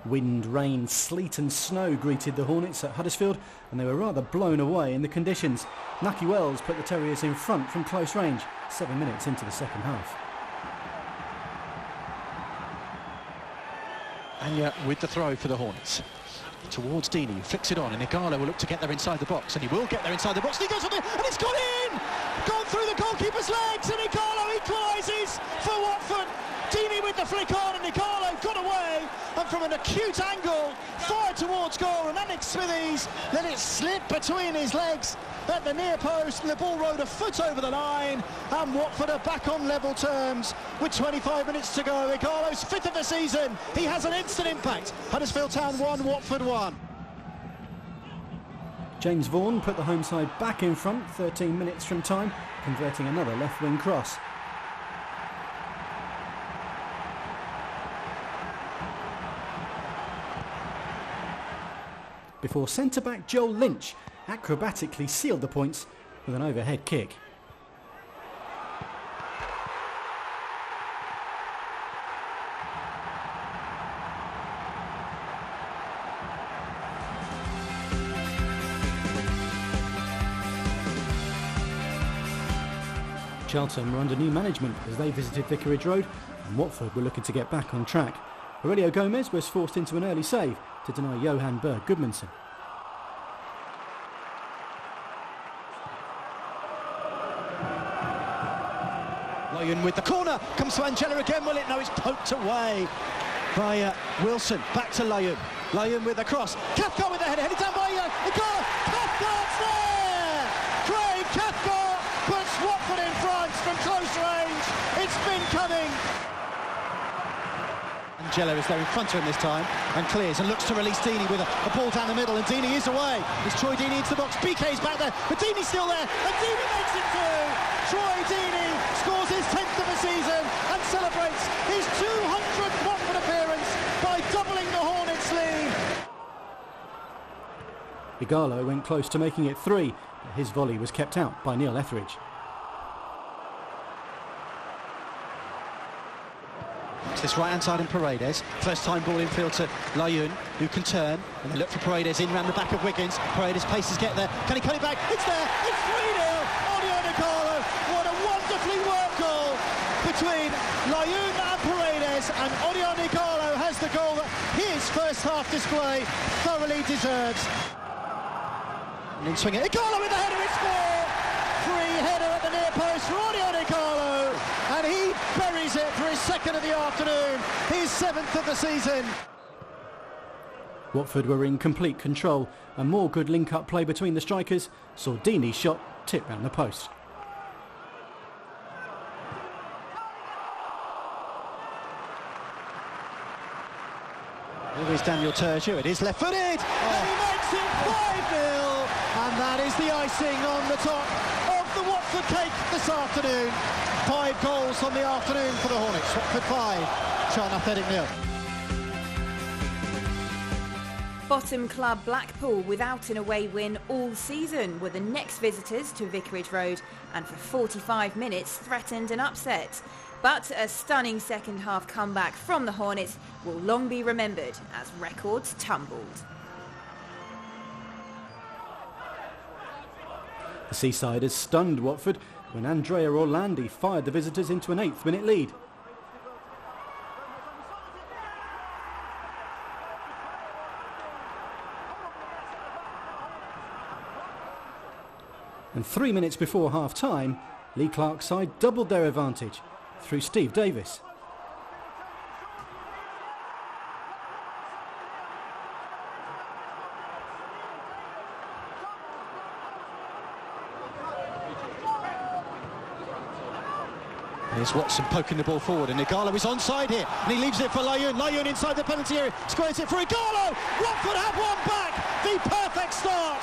Wind, rain, sleet and snow greeted the Hornets at Huddersfield, and they were rather blown away in the conditions. Nucky Wells put the Terriers in front from close range 7 minutes into the second half. And with the throw for the Hornets. Towards Deeney, who flicks it on, and Igalo will look to get there inside the box, and he will get there inside the box, and he goes on there, and it's gone in! Gone through the goalkeeper's legs, and Igalo equalises for Watford. Deeney with the flick on, and Igalo got away, and from an acute angle, fired towards goal, and Alex Smithies let it slip between his legs at the near post, and the ball rode a foot over the line, and Watford are back on level terms with 25 minutes to go. Igalo's 5th of the season. He has an instant impact. Huddersfield Town 1, Watford 1. James Vaughan put the home side back in front 13 minutes from time, converting another left-wing cross. Before centre-back Joel Lynch acrobatically sealed the points with an overhead kick. Charlton were under new management as they visited Vicarage Road, and Watford were looking to get back on track. Aurelio Gomez was forced into an early save to deny Johan Berg Goodmanson. Loyan with the corner, comes to Angela again, will it? No, it's poked away by Wilson. Back to Loyan. Loyan with the cross. Cathcart with the header, headed down by Igalo. Cathcart's there! Craig Cathcart Angelo is there in front of him this time and clears and looks to release Deeney with a ball down the middle, and Deeney is away. It's Troy Deeney into the box. BK's back there, but Deeney's still there, and Deeney makes it through. Troy Deeney scores his 10th of the season and celebrates his 200th Watford appearance by doubling the Hornets' lead. Igalo went close to making it 3, but his volley was kept out by Neil Etheridge. This right-hand side in Paredes. First time ball infield to Layun, who can turn. And they look for Paredes in round the back of Wiggins. Paredes paces get there. Can he cut it back? It's there! It's 3-0! Odion Igalo. What a wonderfully worked goal between Layun and Paredes. And Odion Igalo has the goal that his first half display thoroughly deserves. And in swinging, Igalo with the header, it's 4! Free header at the near post for Odion Igalo. And he buries it for his 2nd of the afternoon, his 7th of the season. Watford were in complete control, and more good link-up play between the strikers saw Deeney's shot tip round the post. Here is Daniel Turgeon, it is left-footed, and he makes it 5-0, and that is the icing on the top of the Watford cake this afternoon. 5 goals on the afternoon for the Hornets. Watford 5, Charlton Athletic 0. Bottom club Blackpool, without an away win all season, were the next visitors to Vicarage Road and for 45 minutes threatened an upset. But a stunning second half comeback from the Hornets will long be remembered as records tumbled. The Seasiders stunned Watford when Andrea Orlandi fired the visitors into an 8th minute lead. And 3 minutes before half-time, Lee Clark's side doubled their advantage through Steve Davis. Here's Watson poking the ball forward, and Igalo is onside here, and he leaves it for Layun. Layun inside the penalty area, squares it for Igalo. Watford have one back. The perfect start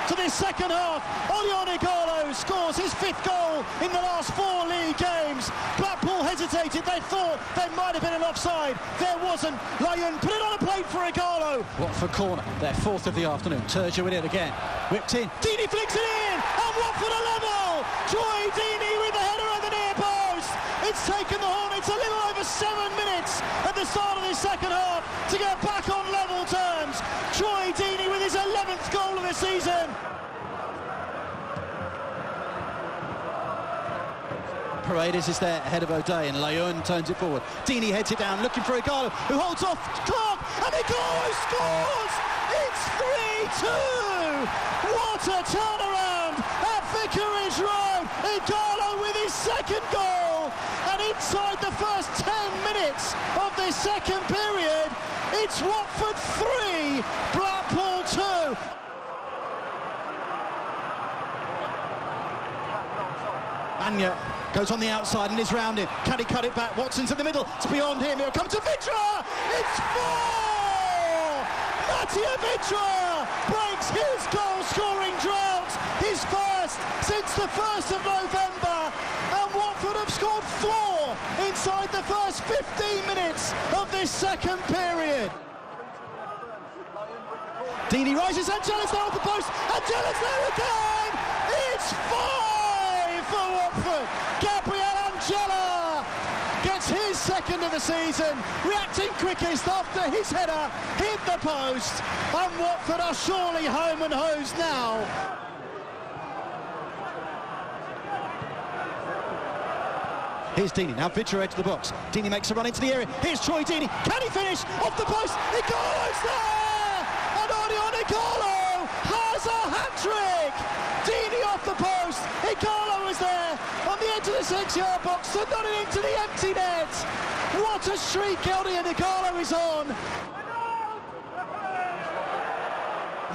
to this second half. Odion Igalo scores his 5th goal in the last 4 league games. Blackpool hesitated. They thought there might have been an offside. There wasn't. Layun put it on a plate for Igalo. Watford corner, their 4th of the afternoon. Turgeon with it again. Whipped in. Deeney flicks it in, and Watford are level. Troy Deeney with the header at the near post. It's taken the Hornets a little over 7 minutes at the start of this second half to get back on level terms. Troy Deeney with his 11th goal of the season. Paredes is there ahead of O'Day, and Layun turns it forward. Deeney heads it down, looking for Igalo, who holds off Clark, and Igalo scores! It's 3-2! What a turnaround at Vicarage Road! Igalo with his 2nd goal, and inside the first 10 minutes of this second period, it's Watford 3, Blackpool 2. Anya goes on the outside and is round him. Can he cut it back? Watson's in the middle. It's beyond him. He'll come to Vitra. It's 4! Mattia Vitra breaks his goal-scoring drought. His first since the 1st of November. And Watford have scored 4 inside the first 15 minutes of this second period. Deeney rises. Angela's there off the post. Angela's there again. It's 5 for Watford. Gabriel Angela gets his 2nd of the season, reacting quickest after his header hit the post, and Watford are surely home and hosed now. Here's Deeney, now Vitra edge of the box. Deeney makes a run into the area. Here's Troy Deeney. Can he finish? Off the post. Igalo's there! And Odion Igalo has a hat-trick! Deeney off the post. Igalo is there on the edge of the 6-yard box, and not into the empty net. What a streak Odion Igalo is on.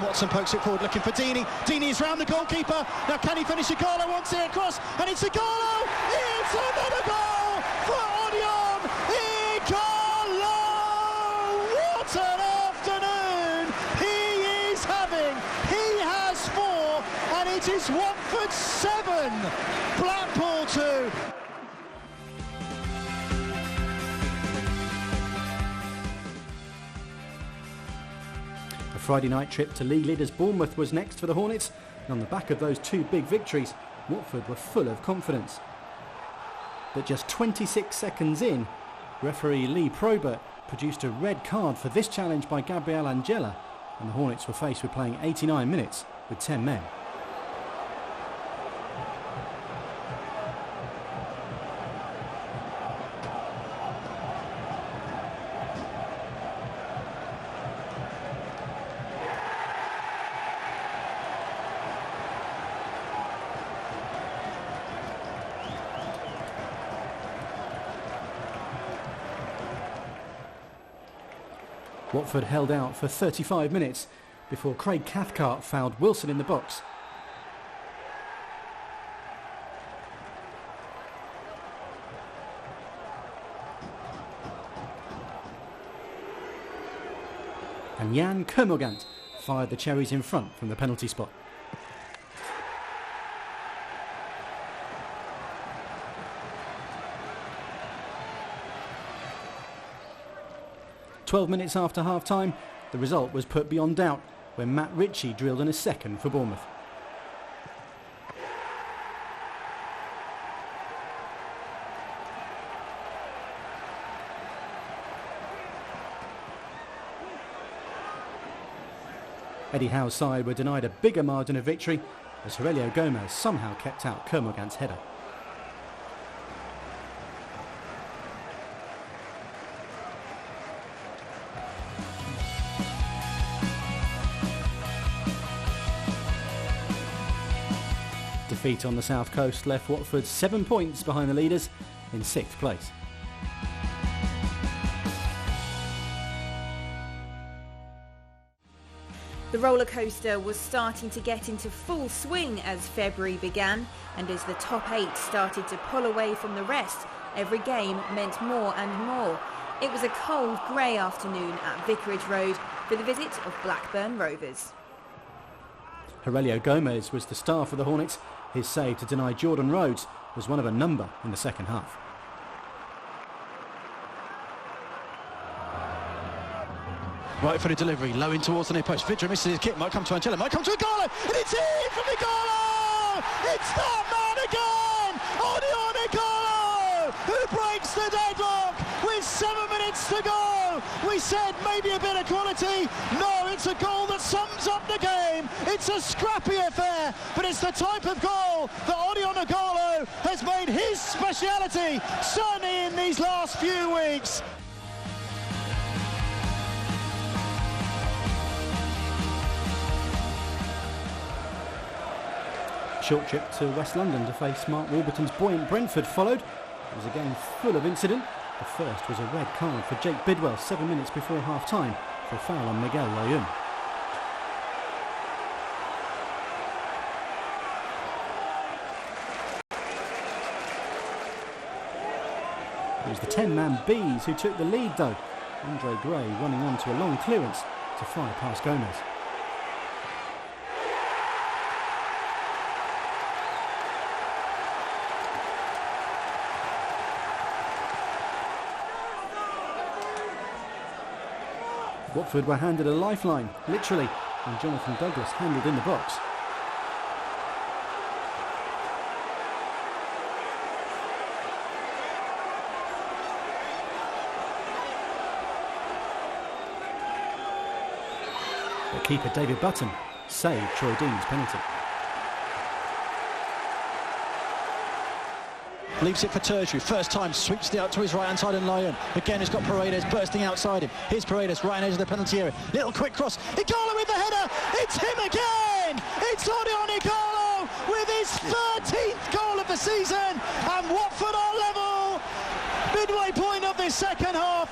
Watson pokes it forward, looking for Deeney. Deeney is round the goalkeeper. Now can he finish? Igalo wants it across, and it's Igalo. It's another goal for Odion Igalo. It is Watford 7, Blackpool 2. A Friday night trip to league leaders Bournemouth was next for the Hornets, and on the back of those two big victories, Watford were full of confidence. But just 26 seconds in, referee Lee Probert produced a red card for this challenge by Gabriel Angela, and the Hornets were faced with playing 89 minutes with 10 men. Watford held out for 35 minutes before Craig Cathcart fouled Wilson in the box. And Jan Kermorgant fired the Cherries in front from the penalty spot. "12 minutes after half-time, the result was put beyond doubt when Matt Ritchie drilled in a second for Bournemouth. Eddie Howe's side were denied a bigger margin of victory as Aurelio Gomez somehow kept out Kermorgant's header. Defeat on the south coast left Watford 7 points behind the leaders in 6th place. The roller coaster was starting to get into full swing as February began, and as the top 8 started to pull away from the rest, every game meant more and more. It was a cold, grey afternoon at Vicarage Road for the visit of Blackburn Rovers. Aurelio Gomez was the star for the Hornets. His save to deny Jordan Rhodes was one of a number in the second half. Right for the delivery, low in towards the near post. Vidra misses his kick, might come to Angela, might come to Igalo, and it's in from Igalo! It's that man again! Odion Igalo, who breaks the deadlock with 7 minutes to go! We said maybe a bit of quality. No, it's a goal that sums up the game. It's a scrappy affair, but it's the type of goal that Odion Igalo has made his speciality, certainly in these last few weeks. Short trip to West London to face Mark Warburton's buoyant Brentford followed. It was again full of incident. The first was a red card for Jake Bidwell 7 minutes before half-time for a foul on Miguel Layun. It was the 10-man Bees who took the lead though. Andre Gray running on to a long clearance to fire past Gomez. Watford were handed a lifeline, literally, when Jonathan Douglas handled in the box. But keeper David Button saved Troy Dean's penalty. Leaves it for Tertiary, first time, sweeps it out to his right hand side and Lyon. Again, he's got Paredes bursting outside him. Here's Paredes, right edge of the penalty area. Little quick cross, Igalo with the header, it's him again! It's Odion Igalo with his 13th goal of the season, and Watford are level. Midway point of this second half.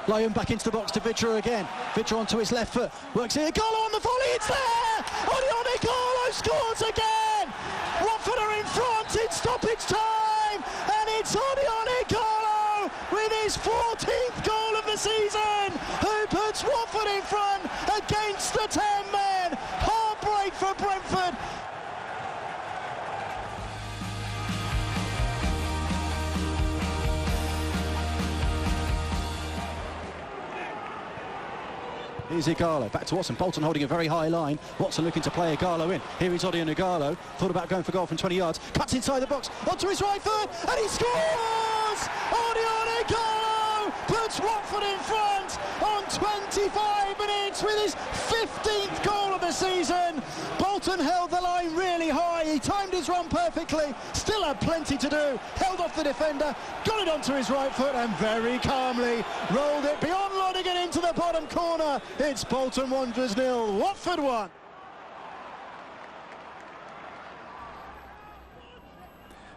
Lyon back into the box to Vidra again. Vidra onto his left foot. Works it. Igalo on the volley. It's there! Odion Igalo scores again! Watford are in front in stoppage time! And it's Odion Igalo season, who puts Watford in front against the 10 men. Heartbreak for Brentford. Here's Igalo, back to Watson. Bolton holding a very high line. Watson looking to play Igalo in. Here is Odion Igalo. Thought about going for goal from 20 yards. Cuts inside the box, onto his right foot, and he scores! Odion Igalo puts Watford in front on 25 minutes with his 15th goal of the season. Bolton held the line really high. He timed his run perfectly. Still had plenty to do. Held off the defender, got it onto his right foot, and very calmly rolled it beyond Lonigan into the bottom corner. It's Bolton Wanderers 0, Watford 1.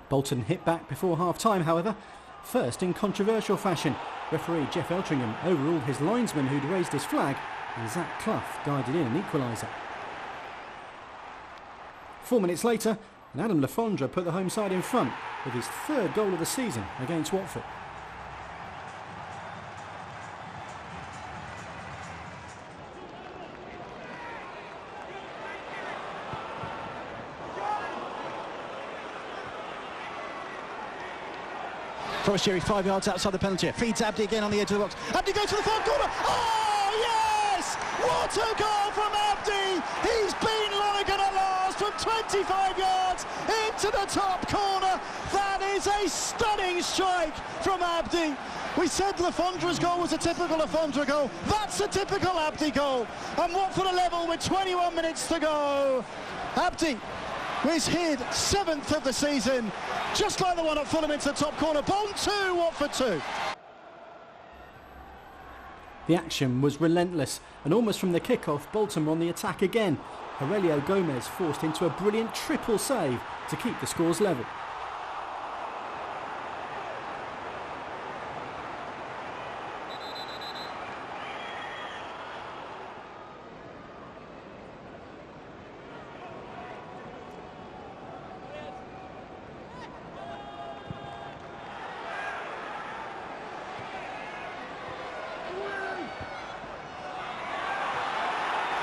Bolton hit back before half-time, however. First in controversial fashion. Referee Jeff Eltringham overruled his linesman who'd raised his flag, and Zach Clough guided in an equaliser. 4 minutes later, and Adam Lafondra put the home side in front with his third goal of the season against Watford. Forestieri 5 yards outside the penalty area. Feeds Abdi again on the edge of the box. Abdi goes to the far corner. Oh, yes! What a goal from Abdi! He's beaten Lonigan at last from 25 yards into the top corner. That is a stunning strike from Abdi. We said Lafondra's goal was a typical Lafondra goal. That's a typical Abdi goal. And Watford are level with 21 minutes to go. Abdi with his 7th of the season, just like the one at Fulham into the top corner. Bolton 2, Watford 2. The action was relentless, and almost from the kick-off, Bolton were on the attack again. Aurelio Gomez forced into a brilliant triple save to keep the scores level.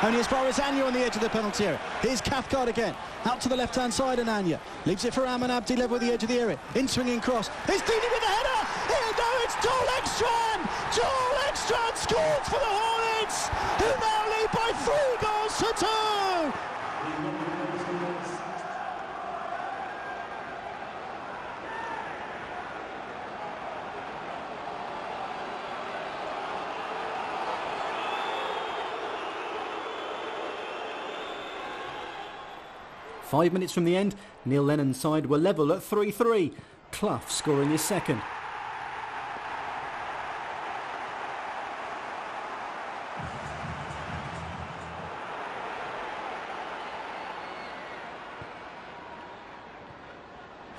Only as far as Anya on the edge of the penalty area. Here's Cathcart again. Out to the left-hand side and Anya. Leaves it for Aman Abdi level with the edge of the area. In swinging cross. Here's Dini with the header. Here, no, it's Joel Ekstrand. Joel Ekstrand scores for the Hornets, who now lead by 3 goals to 2. 5 minutes from the end, Neil Lennon's side were level at 3-3. Clough scoring his second.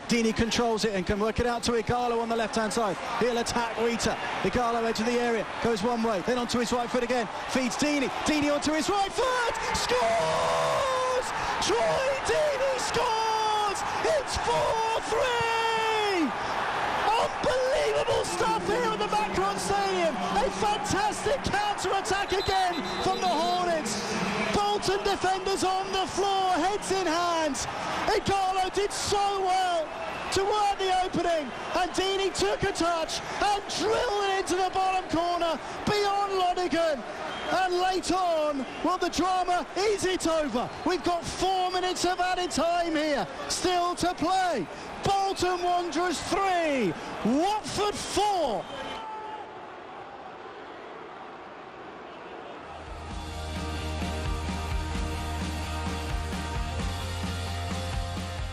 Dini controls it and can work it out to Igalo on the left-hand side. He'll attack Wheater. Igalo edge of the area, goes one way, then onto his right foot again. Feeds Dini. Dini onto his right foot. Scores! Troy Dini scores! It's 4-3! Unbelievable stuff here at the Macron Stadium. A fantastic counter-attack again from the Hornets. Bolton defenders on the floor, heads in hands. Igalo did so well to work the opening, and Dini took a touch and drilled it into the bottom corner beyond Lonigan. And late on, well, the drama, is it over? We've got 4 minutes of added time here still to play. Bolton Wanderers 3, Watford 4.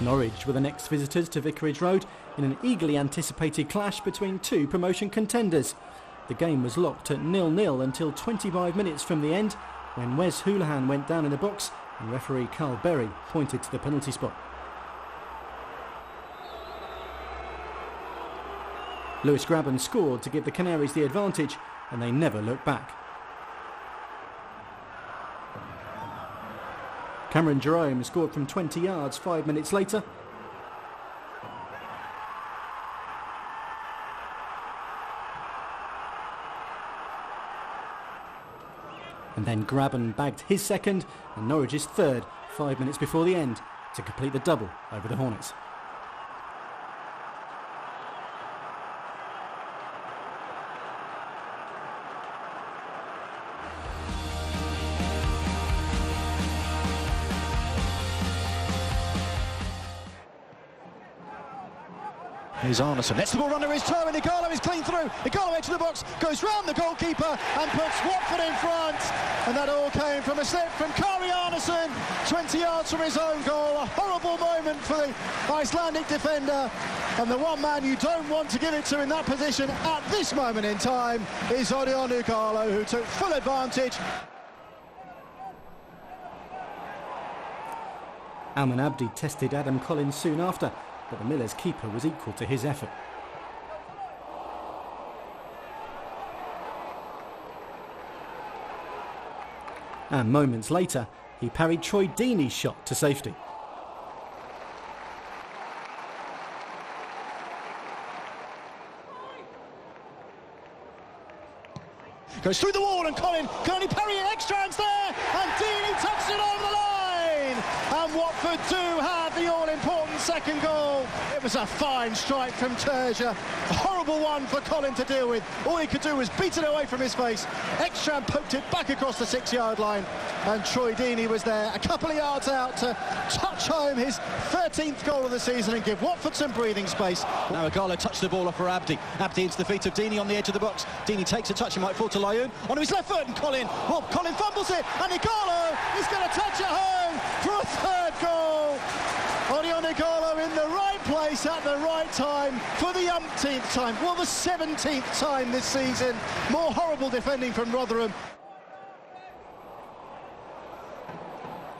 Norwich were the next visitors to Vicarage Road in an eagerly anticipated clash between two promotion contenders. The game was locked at 0-0 until 25 minutes from the end, when Wes Hoolahan went down in the box and referee Carl Berry pointed to the penalty spot. Lewis Grabban scored to give the Canaries the advantage, and they never looked back. Cameron Jerome scored from 20 yards 5 minutes later. And then Grabban bagged his second and Norwich's third 5 minutes before the end to complete the double over the Hornets. Here's Arneson, lets the ball run to his toe, and Igalo is clean through. Igalo into the box, goes round the goalkeeper and puts Watford in front. And that all came from a slip from Kari Arneson, 20 yards from his own goal. A horrible moment for the Icelandic defender. And the one man you don't want to give it to in that position at this moment in time is Odion Igalo, who took full advantage. Alman Abdi tested Adam Collins soon after, but the Millers keeper was equal to his effort. And moments later, he parried Troy Deeney's shot to safety. Goes through the wall, and Colin can only parry it. Extra hands there, and Deeney tucks it over the line. And Watford do have the all-important second goal. It was a fine strike from Terja. A horrible one for Colin to deal with. All he could do was beat it away from his face. Ekstrand poked it back across the 6-yard line, and Troy Deeney was there a couple of yards out to touch home his 13th goal of the season and give Watford some breathing space. Now Igalo touched the ball off for Abdi. Abdi into the feet of Deeney on the edge of the box. Deeney takes a touch, he might fall to Layoun. Onto his left foot, and Colin fumbles it, and Igalo is going to touch it home for a third goal. Odion Igalo in the right place at the right time for the umpteenth time. Well, the 17th time this season. More horrible defending from Rotherham.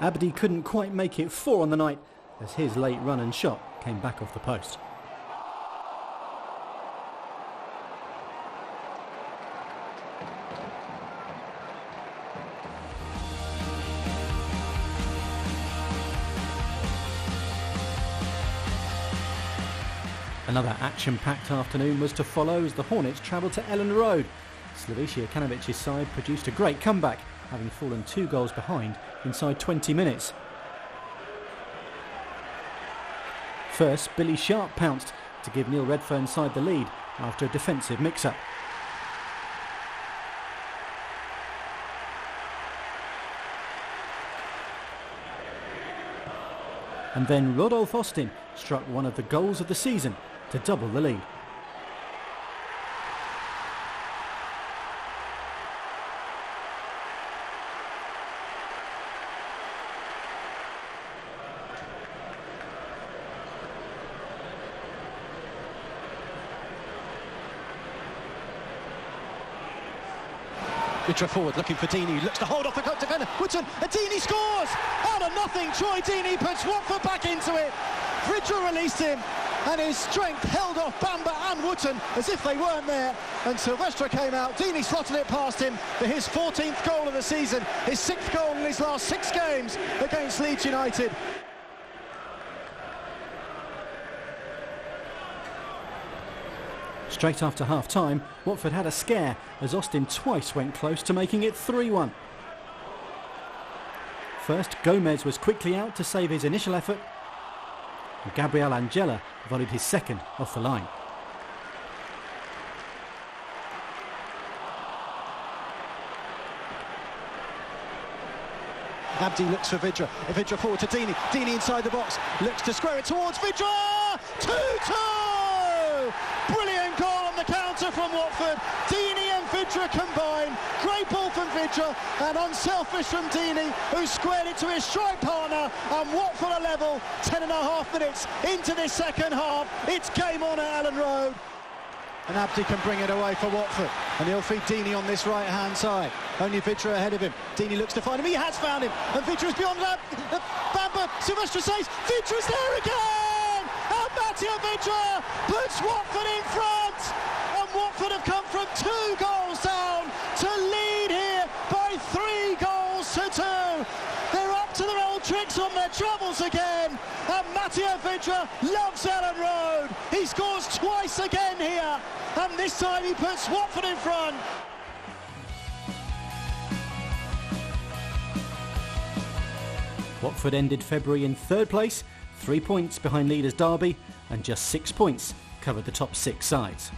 Abdi couldn't quite make it 4 on the night as his late run and shot came back off the post. Another action-packed afternoon was to follow as the Hornets travelled to Elland Road. Slaviša Kanovic's side produced a great comeback, having fallen 2 goals behind inside 20 minutes. First, Billy Sharp pounced to give Neil Redfern's side the lead after a defensive mix-up. And then Rodolphe Austin struck one of the goals of the season to double the lead. Vidra forward, looking for Deeney, looks to hold off the defender. Woodson, and Deeney scores! Out of nothing, Troy Deeney puts Watford back into it. Vidra released him, and his strength held off Bamba and Woodson as if they weren't there. And Silvestre came out, Deeney slotted it past him for his 14th goal of the season, his 6th goal in his last 6 games against Leeds United. Straight after half-time, Watford had a scare as Austin twice went close to making it 3-1. First, Gomez was quickly out to save his initial effort, and Gabriel Angela volleyed his second off the line. Abdi looks for Vidra. Vidra forward to Deeney. Deeney inside the box. Looks to square it towards Vidra. 2-2! Brilliant goal on the counter from Watford. Deeney and Vidra combine. Great ball from Vidra and unselfish from Deeney, who squared it to his strike partner. And Watford are level. 10.5 minutes into this second half. It's game on at Elland Road. And Abdi can bring it away for Watford, and he'll feed Deeney on this right-hand side. Only Vidra ahead of him. Deeney looks to find him. He has found him, and Vidra is beyond that. Bamba, Silvestre says, Vidra's there again! And Mattia Vidra puts Watford in front! And Watford have come from 2 goals down to lead here by 3 goals to 2. They're up to their old tricks on their travels again, and Mattia Vidra loves Elland Road. He scores twice again here, and this time he puts Watford in front. Watford ended February in third place, 3 points behind leaders Derby, and just 6 points covered the top 6 sides.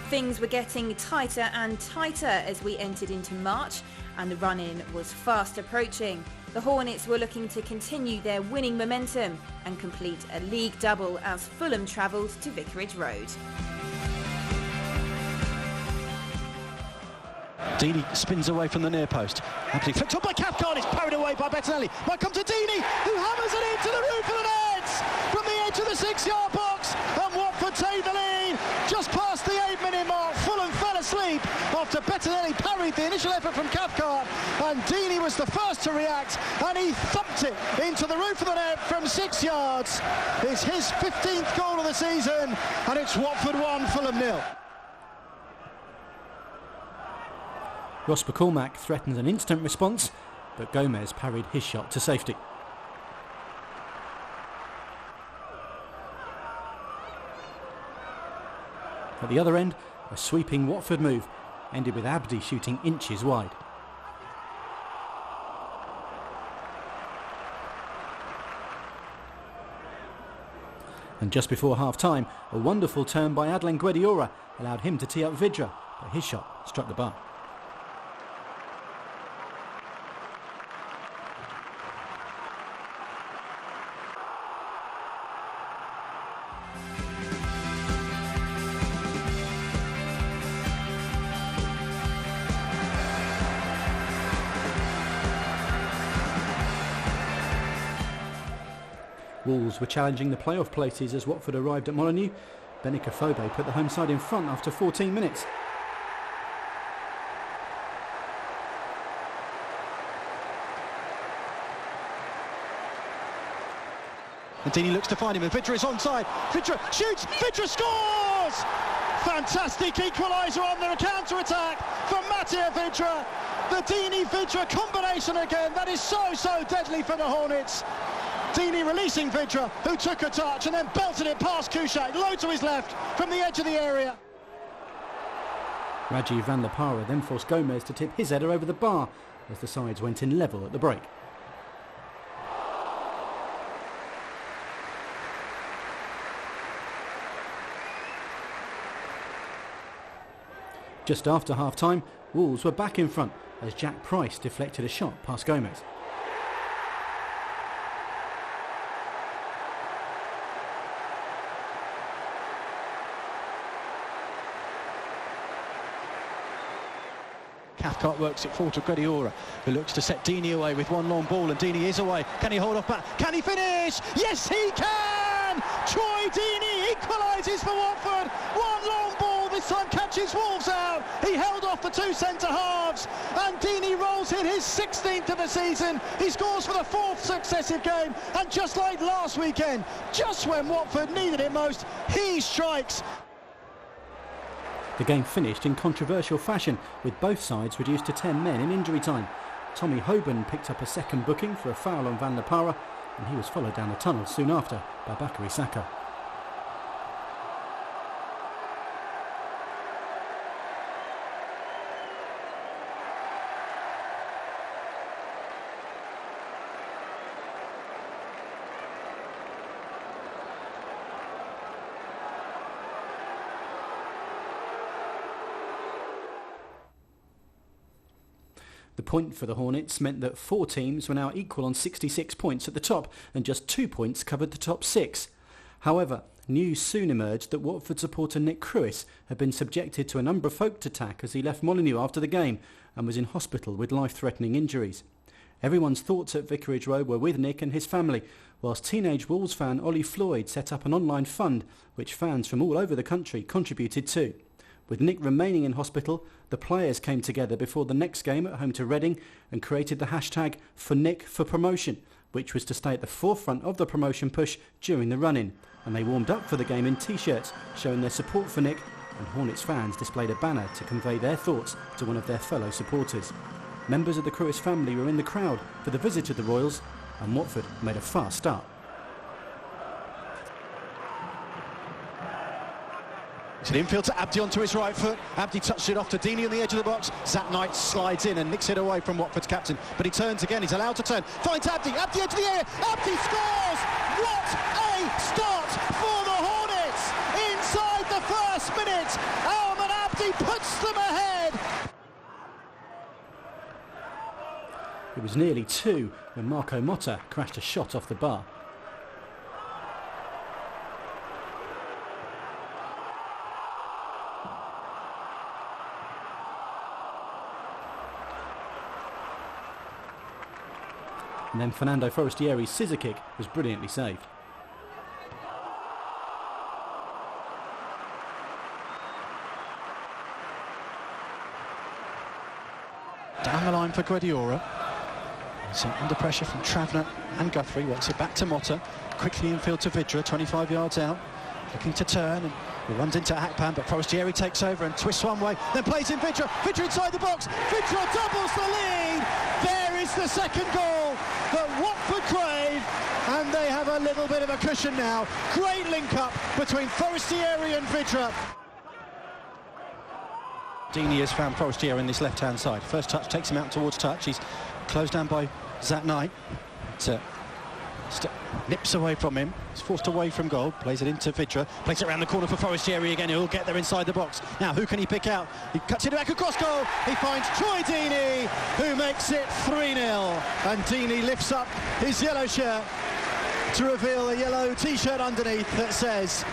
Things were getting tighter and tighter as we entered into March, and the run-in was fast approaching. The Hornets were looking to continue their winning momentum and complete a league double as Fulham travelled to Vicarage Road. Deeney spins away from the near post. Absolutely flicked on by Cathcart. It's parried away by Bettinelli. Might come to Deeney, who hammers it into the roof of the nets from the edge of the 6-yard box. And Watford take the lead just past the 8-minute mark. Fulham fell asleep after Bettinelli parried the initial effort from Cathcart, and Deeney was the first to react, and he thumped it into the roof of the net from 6 yards. It's his 15th goal of the season, and it's Watford 1, Fulham 0. Ross McCormack threatened an instant response, but Gomez parried his shot to safety. At the other end, a sweeping Watford move ended with Abdi shooting inches wide. And just before half-time, a wonderful turn by Adlan Guediora allowed him to tee up Vidra, but his shot struck the bar. Wolves were challenging the playoff places as Watford arrived at Molineux. Benica Fobe put the home side in front after 14 minutes. And Deeney looks to find him, and Vidra is onside. Vidra shoots, Vidra scores! Fantastic equaliser on the counter-attack from Mattia Vidra. The Deeney-Vidra combination again, that is so deadly for the Hornets. Deeney releasing Vidra, who took a touch and then belted it past Kushak, low to his left from the edge of the area. Rajiv van La Parra then forced Gomez to tip his header over the bar as the sides went in level at the break. Just after half-time, Wolves were back in front as Jack Price deflected a shot past Gomez. Cathcart works it forward to Guediora, who looks to set Deeney away with one long ball, and Deeney is away. Can he hold off back? Can he finish? Yes, he can! Troy Deeney equalises for Watford. One long ball, this time catches Wolves out. He held off the 2 centre-halves, and Deeney rolls in his 16th of the season. He scores for the 4th successive game, and just like last weekend, just when Watford needed it most, he strikes. The game finished in controversial fashion, with both sides reduced to 10 men in injury time. Tommy Hoban picked up a second booking for a foul on Van La Parra, and he was followed down the tunnel soon after by Bakary Saka. The point for the Hornets meant that 4 teams were now equal on 66 points at the top, and just 2 points covered the top 6. However, news soon emerged that Watford supporter Nick Crewis had been subjected to an unprovoked attack as he left Molineux after the game and was in hospital with life-threatening injuries. Everyone's thoughts at Vicarage Road were with Nick and his family, whilst teenage Wolves fan Ollie Floyd set up an online fund which fans from all over the country contributed to. With Nick remaining in hospital, the players came together before the next game at home to Reading and created the hashtag #ForNick4Promotion, which was to stay at the forefront of the promotion push during the run-in. And they warmed up for the game in t-shirts, showing their support for Nick, and Hornets fans displayed a banner to convey their thoughts to one of their fellow supporters. Members of the Crewis family were in the crowd for the visit of the Royals, and Watford made a fast start. To the infield to Abdi onto his right foot. Abdi touched it off to Deeney on the edge of the box. Zat Knight slides in and nicks it away from Watford's captain. But he turns again, he's allowed to turn. Finds Abdi, Abdi into the area. Abdi scores! What a start for the Hornets! Inside the first minute, Alman Abdi puts them ahead. It was nearly 2 when Marco Motta crashed a shot off the bar. And then Fernando Forestieri's scissor kick was brilliantly saved. Down the line for Guardiola. So under pressure from Travner and Guthrie. Works it back to Motta. Quickly infield to Vidra, 25 yards out. Looking to turn, and he runs into Akpan, but Forestieri takes over and twists one way, then plays in Vidra. Vidra inside the box. Vidra doubles the lead. There is the second goal that Watford crave, and they have a little bit of a cushion now. Great link-up between Forestieri and Vidra. Deeney has found Forestieri in this left-hand side. First touch takes him out towards touch. He's closed down by Zat Knight. Nips away from him. He's forced away from goal. Plays it into Vidra. Plays it around the corner for Forestieri again. He'll get there inside the box. Now, who can he pick out? He cuts it back across goal. He finds Troy Deeney, who makes it 3-0. And Deeney lifts up his yellow shirt to reveal a yellow T-shirt underneath that says,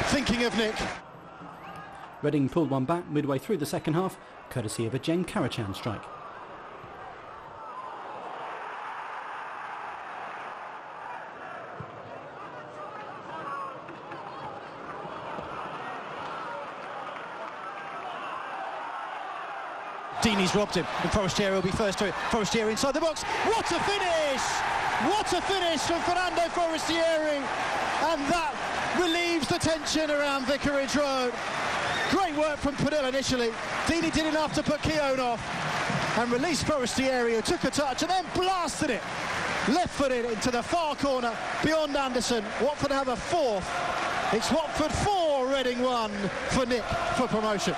"Thinking of Nick." Reading pulled one back midway through the second half, courtesy of a Jen Karachan strike. Deeney's robbed him, and Forestieri will be first to it. Forestieri inside the box. What a finish! What a finish from Fernando Forestieri! And that relieves the tension around Vicarage Road. Great work from Padilla initially. Deeney did enough to put Keown off and released Forestieri, who took a touch and then blasted it left-footed into the far corner beyond Anderson. Watford have a fourth. It's Watford 4, Reading 1 for Nick for promotion.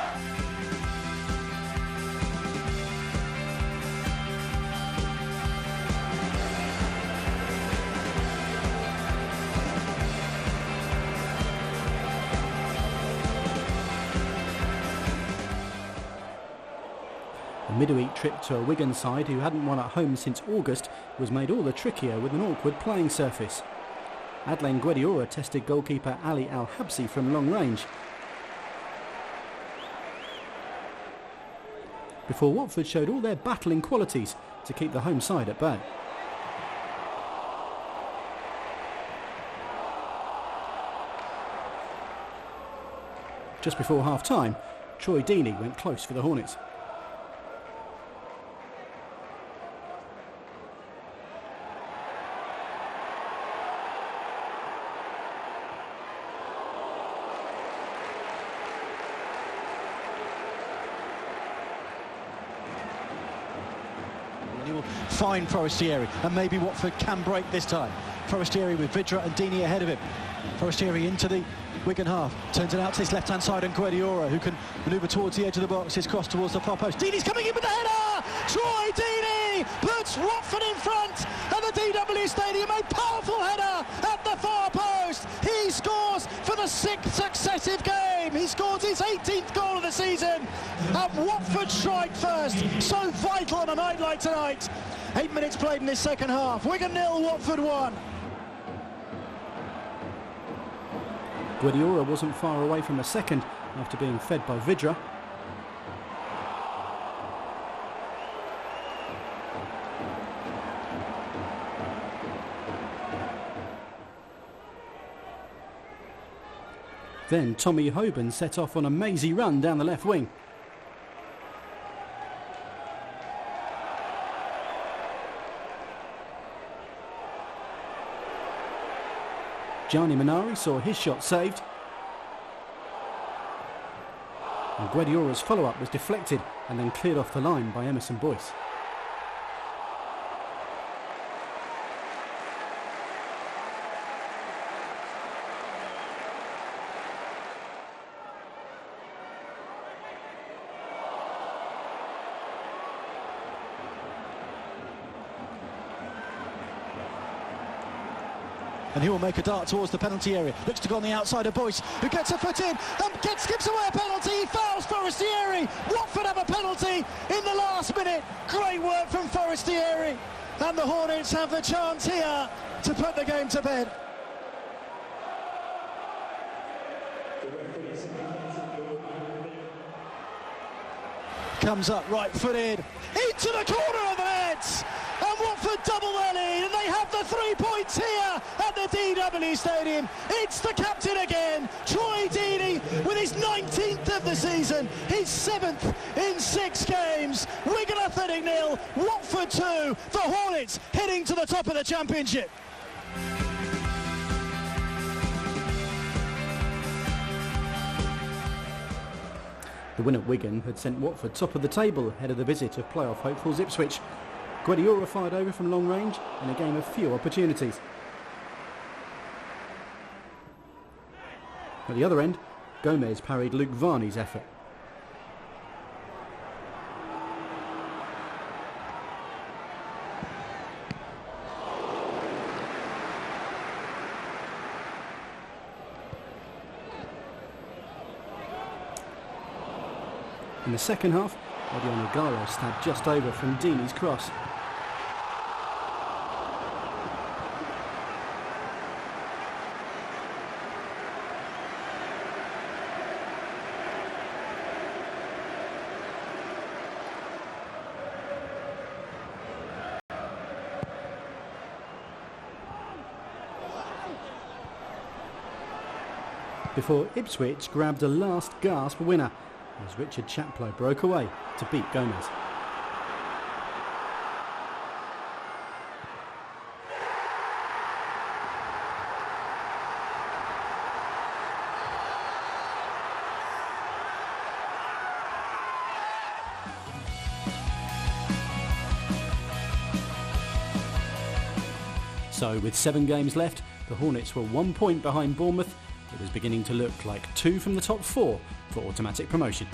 A midweek trip to a Wigan side who hadn't won at home since August was made all the trickier with an awkward playing surface. Adelaine Guardiola tested goalkeeper Ali Al-Habsi from long range, before Watford showed all their battling qualities to keep the home side at bay. Just before half-time, Troy Deeney went close for the Hornets. He will find Forestieri, and maybe Watford can break this time. Forestieri with Vidra and Deeney ahead of him. Forestieri into the Wigan half, turns it out to his left-hand side, and Guardiola, who can manoeuvre towards the edge of the box, his cross towards the far post. Deeney's coming in with the header! Troy Deeney puts Watford in front, and the DW Stadium, a powerful header at the far post. He scores for the 6th successive game. He scores his 18th goal of the season. And Watford strike first, so vital on a night like tonight. 8 minutes played in this second half. Wigan 0, Watford 1. Guardiola wasn't far away from a second after being fed by Vidra. Then Tommy Hoban set off on a mazy run down the left wing. Gianni Minari saw his shot saved. And Guardiola's follow-up was deflected and then cleared off the line by Emerson Boyce. and he will make a dart towards the penalty area. Looks to go on the outside of Boyce, who gets a foot in and gives away a penalty. He fouls Forestieri. Watford have a penalty in the last minute. Great work from Forestieri, and the Hornets have the chance here to put the game to bed. Comes up right-footed into the corner of the net, and Watford double their lead, and they have the 3 points here at the DW Stadium. It's the captain again, Troy Deeney, with his 19th of the season, his 7th in 6 games. Wigan Athletic 0, Watford 2, the Hornets heading to the top of the Championship. The win at Wigan had sent Watford top of the table ahead of the visit of playoff hopefuls Ipswich. Guardiola fired over from long range in a game of few opportunities. At the other end, Gomez parried Luke Varney's effort. In the second half, Odion Igalo stabbed just over from Deeney's cross. Before Ipswich grabbed a last gasp winner as Richard Chaplow broke away to beat Gomez. So with 7 games left, the Hornets were 1 point behind Bournemouth. It was beginning to look like 2 from the top 4 for automatic promotion.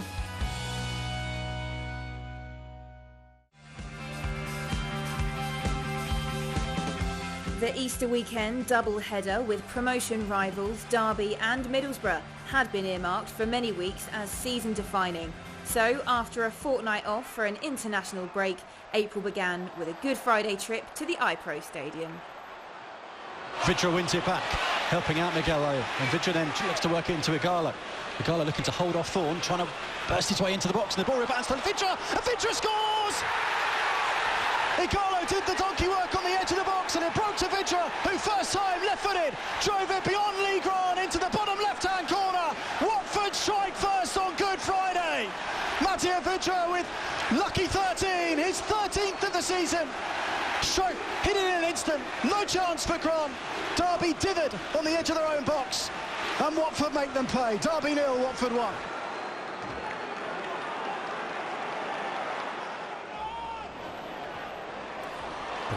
The Easter weekend double-header with promotion rivals Derby and Middlesbrough had been earmarked for many weeks as season-defining. So, after a fortnight off for an international break, April began with a Good Friday trip to the iPro Stadium. Vidra wins it back, helping out Miguel, and Vidra then looks to work it into Igalo. Igalo looking to hold off Thorne, trying to burst his way into the box, and the ball rebounds to Vidra, and Vidra scores! Igalo did the donkey work on the edge of the box, and it broke to Vidra, who first time left-footed, drove it beyond Lee Grant into the bottom left-hand corner. Watford strike first on Good Friday. Mattia Vidra with lucky 13, his 13th of the season. Stroke hit it in an instant, no chance for Grant. Derby dithered on the edge of their own box, and Watford make them pay. Derby 0, Watford 1.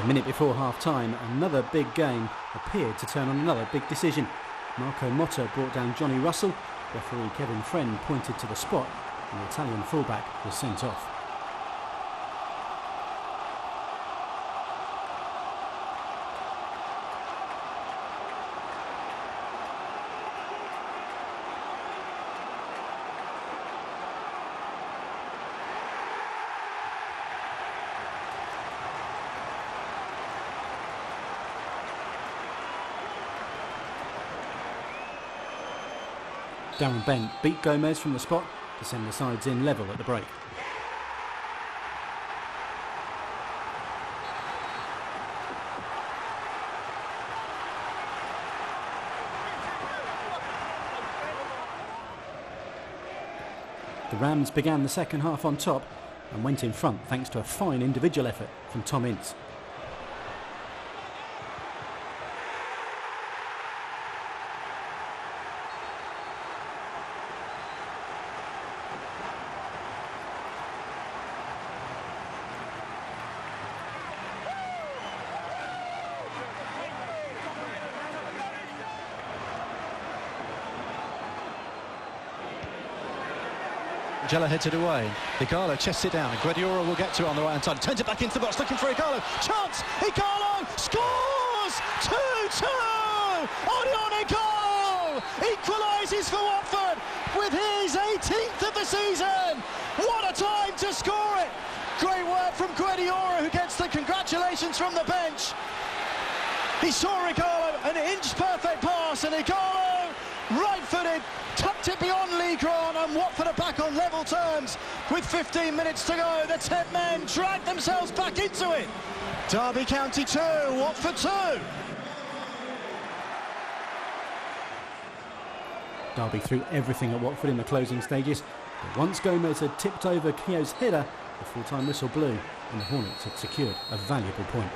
A minute before half-time, another big game appeared to turn on another big decision. Marco Motta brought down Johnny Russell, referee Kevin Friend pointed to the spot, and the Italian fullback was sent off. Darren Bent beat Gomez from the spot to send the sides in level at the break. The Rams began the second half on top and went in front thanks to a fine individual effort from Tom Ince. Jella heads it away. Igalo chests it down, and Guardiola will get to it on the right hand side. Turns it back into the box, looking for Igalo. Chance! Igalo scores! 2-2! Odion, goal! Equalises for Watford with his 18th of the season. What a time to score it! Great work from Guardiola, who gets the congratulations from the bench. He saw Igalo, an inch-perfect pass, and Igalo, right-footed, tucked it beyond Lee Grant, and Watford are back on level terms with 15 minutes to go. The 10 men drag themselves back into it. Derby County 2, Watford 2. Derby threw everything at Watford in the closing stages, but once Gomez had tipped over Keogh's header, the full-time whistle blew and the Hornets had secured a valuable point.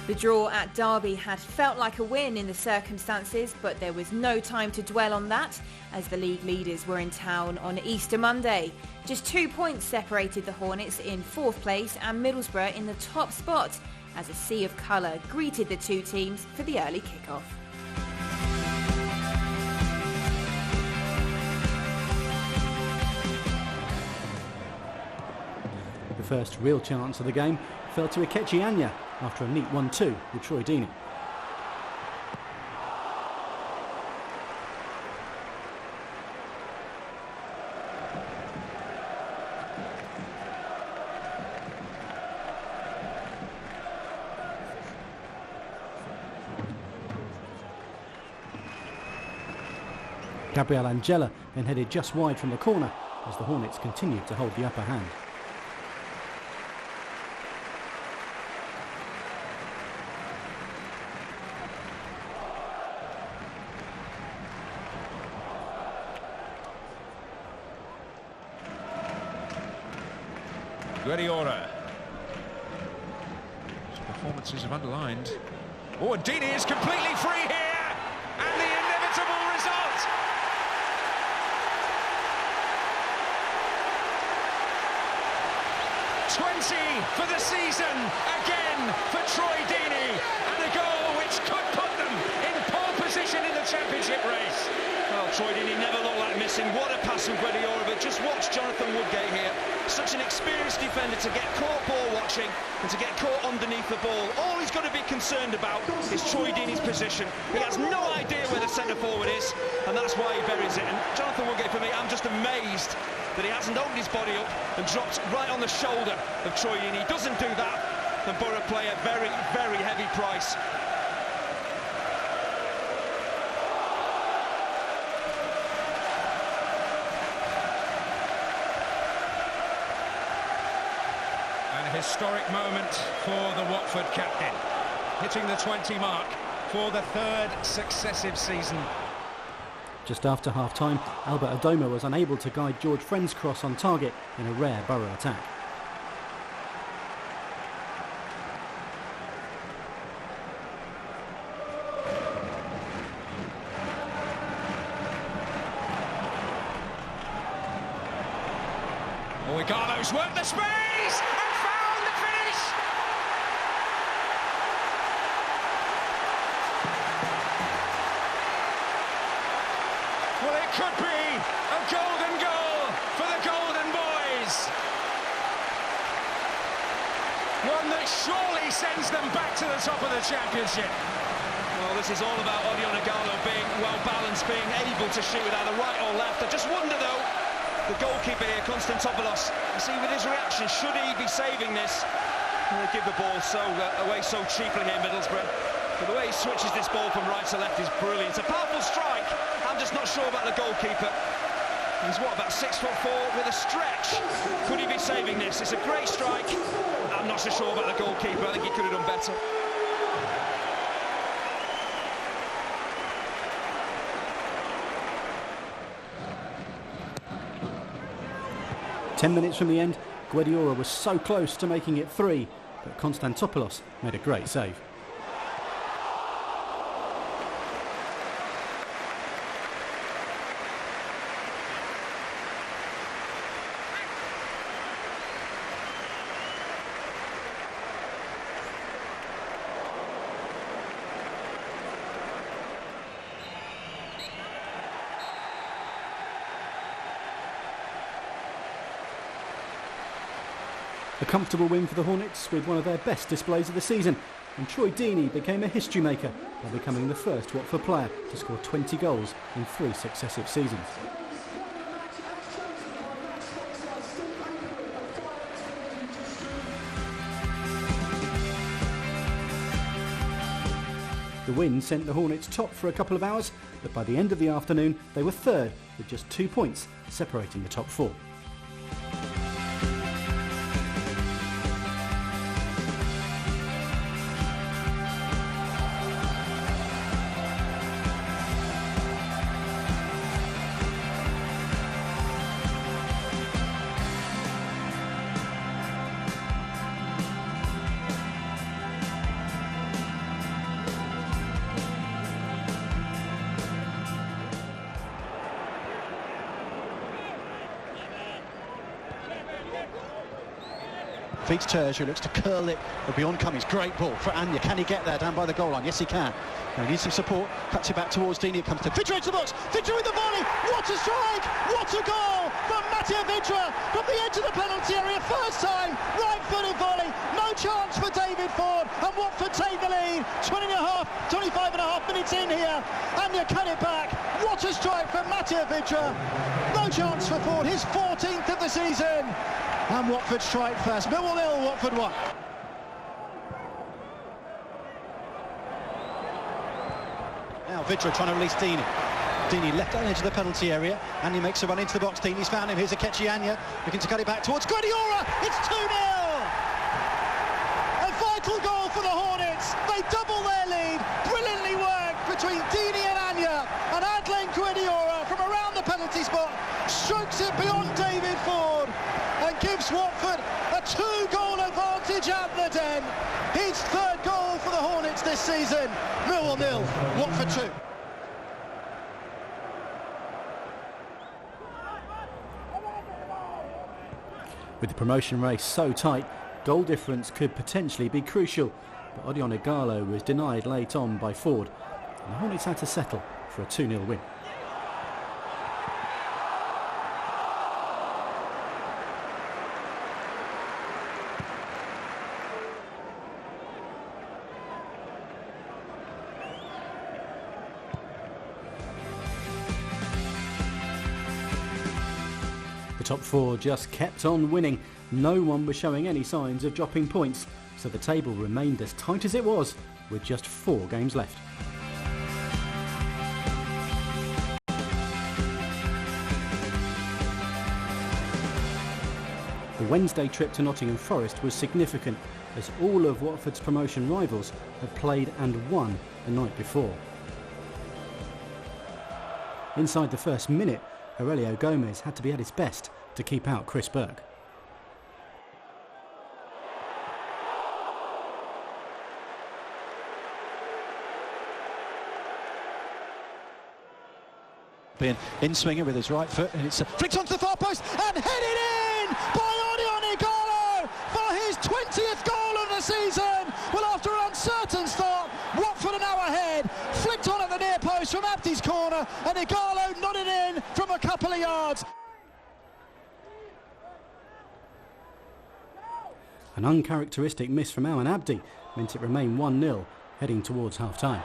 The draw at Derby had felt like a win in the circumstances, but there was no time to dwell on that as the league leaders were in town on Easter Monday. Just 2 points separated the Hornets in 4th place and Middlesbrough in the top spot as a sea of colour greeted the two teams for the early kick-off. The first real chance of the game fell to Ikechi Anya after a neat 1-2 with Troy Deeney. Gabriel Angela then headed just wide from the corner as the Hornets continued to hold the upper hand. Guardiola. His performances have underlined. Oh, and Deeney is completely free here, and the inevitable result. "20 for the season again for Troy Deeney, and a goal which could put them in pole position in the championship race." Well, Troy Deeney never looked like missing. What a pass from Guardiola, but just watch Jonathan Woodgate here. Such an experienced defender to get caught ball watching and to get caught underneath the ball. All he's got to be concerned about is Troy Deeney's position. He has no idea where the centre forward is, and that's why he buries it. And Jonathan Woodgate, for me, I'm just amazed that he hasn't opened his body up and dropped right on the shoulder of Troy Deeney. He doesn't do that, then Borough pay a very, very heavy price. Historic moment for the Watford captain, hitting the 20 mark for the 3rd successive season. Just after half-time, Albert Adoma was unable to guide George Friend's cross on target in a rare Borough attack. Oh, Igalo's worked the space! Well, it could be a golden goal for the Golden Boys. One that surely sends them back to the top of the championship. Well, this is all about Odion Igalo being well-balanced, being able to shoot it either right or left. I just wonder, though, the goalkeeper here, Konstantopoulos, you see with his reaction, should he be saving this? They give the ball away so cheaply here, Middlesbrough. But the way he switches this ball from right to left is brilliant. It's a powerful strike. I'm just not sure about the goalkeeper. He's what, about 6'4" with a stretch. Could he be saving this? It's a great strike. I'm not so sure about the goalkeeper. I think he could have done better. 10 minutes from the end, Guardiola was so close to making it 3, but Konstantopoulos made a great save. A comfortable win for the Hornets with one of their best displays of the season, and Troy Deeney became a history maker by becoming the first Watford player to score 20 goals in 3 successive seasons. The win sent the Hornets top for a couple of hours, but by the end of the afternoon they were third with just 2 points separating the top 4. Feeds Terge, who looks to curl it beyond Cummings. Great ball for Anya. Can he get there down by the goal line? Yes, he can. Now he needs some support. Cuts it back towards Deeney. It comes to Vidra into the box. Vidra with the volley. What a strike! What a goal from Mattia Vidra from the edge of the penalty area. First time, right-footed volley. No chance for David Ford. And Watford take the lead. 25 and a half minutes in here. Anya cut it back. What a strike from Mattia Vidra. No chance for Ford. His 14th of the season. And Watford strike first. Millwall 0, Watford 1. Now Vidra trying to release Deeney. Deeney left down edge of the penalty area, and he makes a run into the box. Deeney's found him. Here's Akechi Anya, looking to cut it back towards Guardiola. It's 2-0. A vital goal for the Hornets. They double their lead. Brilliantly worked between Deeney and Anya, and Adelaide Guardiola from around the penalty spot strokes it beyond David Ford and gives Watford a 2-goal advantage at the Den. His 3rd goal for the Hornets this season. Millwall 0, Watford 2. With the promotion race so tight, goal difference could potentially be crucial, but Odion Igalo was denied late on by Ford, and the Hornets had to settle for a 2-0 win. The top 4 just kept on winning. No one was showing any signs of dropping points, so the table remained as tight as it was, with just 4 games left. The Wednesday trip to Nottingham Forest was significant, as all of Watford's promotion rivals had played and won the night before. Inside the first minute, Aurelio Gomez had to be at his best to keep out Chris Burke. Being in-swinger with his right foot, and it's flicked onto the far post and headed in by Odion Igalo for his 20th goal of the season. Well, after an uncertain start, Watford are now ahead. Flicked on at the near post from Abdi's corner, and Igalo nodded in from a couple of yards. An uncharacteristic miss from Awan Abdi meant it remained 1-0 heading towards half-time.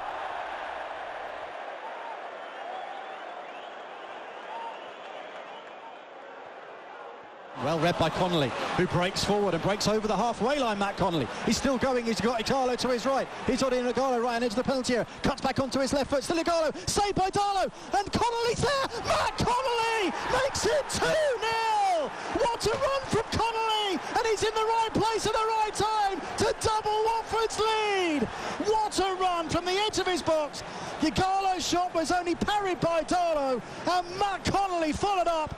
Well read by Connolly, who breaks forward and breaks over the halfway line. Matt Connolly, he's still going. He's got Igalo to his right. He's already in Igalo right on edge of the penalty area. Cuts back onto his left foot. Still Igalo, saved by Darlow, and Connolly's there. Matt Connolly makes it 2-0. What a run from Connolly, and he's in the right place at the right time to double Watford's lead. What a run from the edge of his box. Igalo's shot was only parried by Darlow, and Matt Connolly followed up.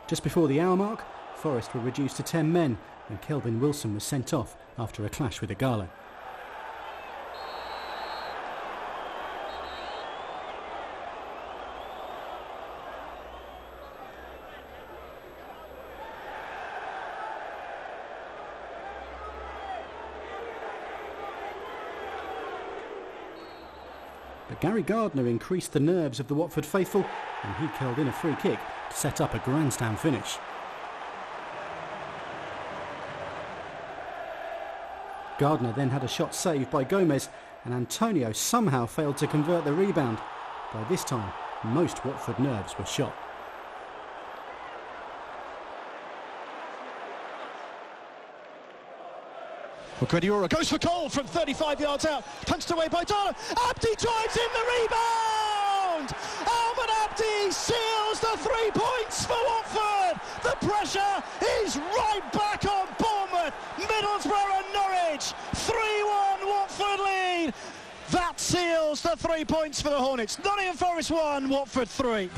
Just before the hour mark, Forest were reduced to 10 men and Kelvin Wilson was sent off after a clash with Igalo. But Gary Gardner increased the nerves of the Watford faithful and he curled in a free kick to set up a grandstand finish. Gardner then had a shot saved by Gomez and Antonio somehow failed to convert the rebound. By this time, most Watford nerves were shot. Well, Guardiola goes for goal from 35 yards out, punched away by Dara. Abdi drives in the rebound! Ahmed Abdi seals the 3 points for Watford! The pressure is right back on Bournemouth, Middlesbrough and Norwich. 3-1 Watford lead. That seals the 3 points for the Hornets. Nottingham Forest 1, Watford 3.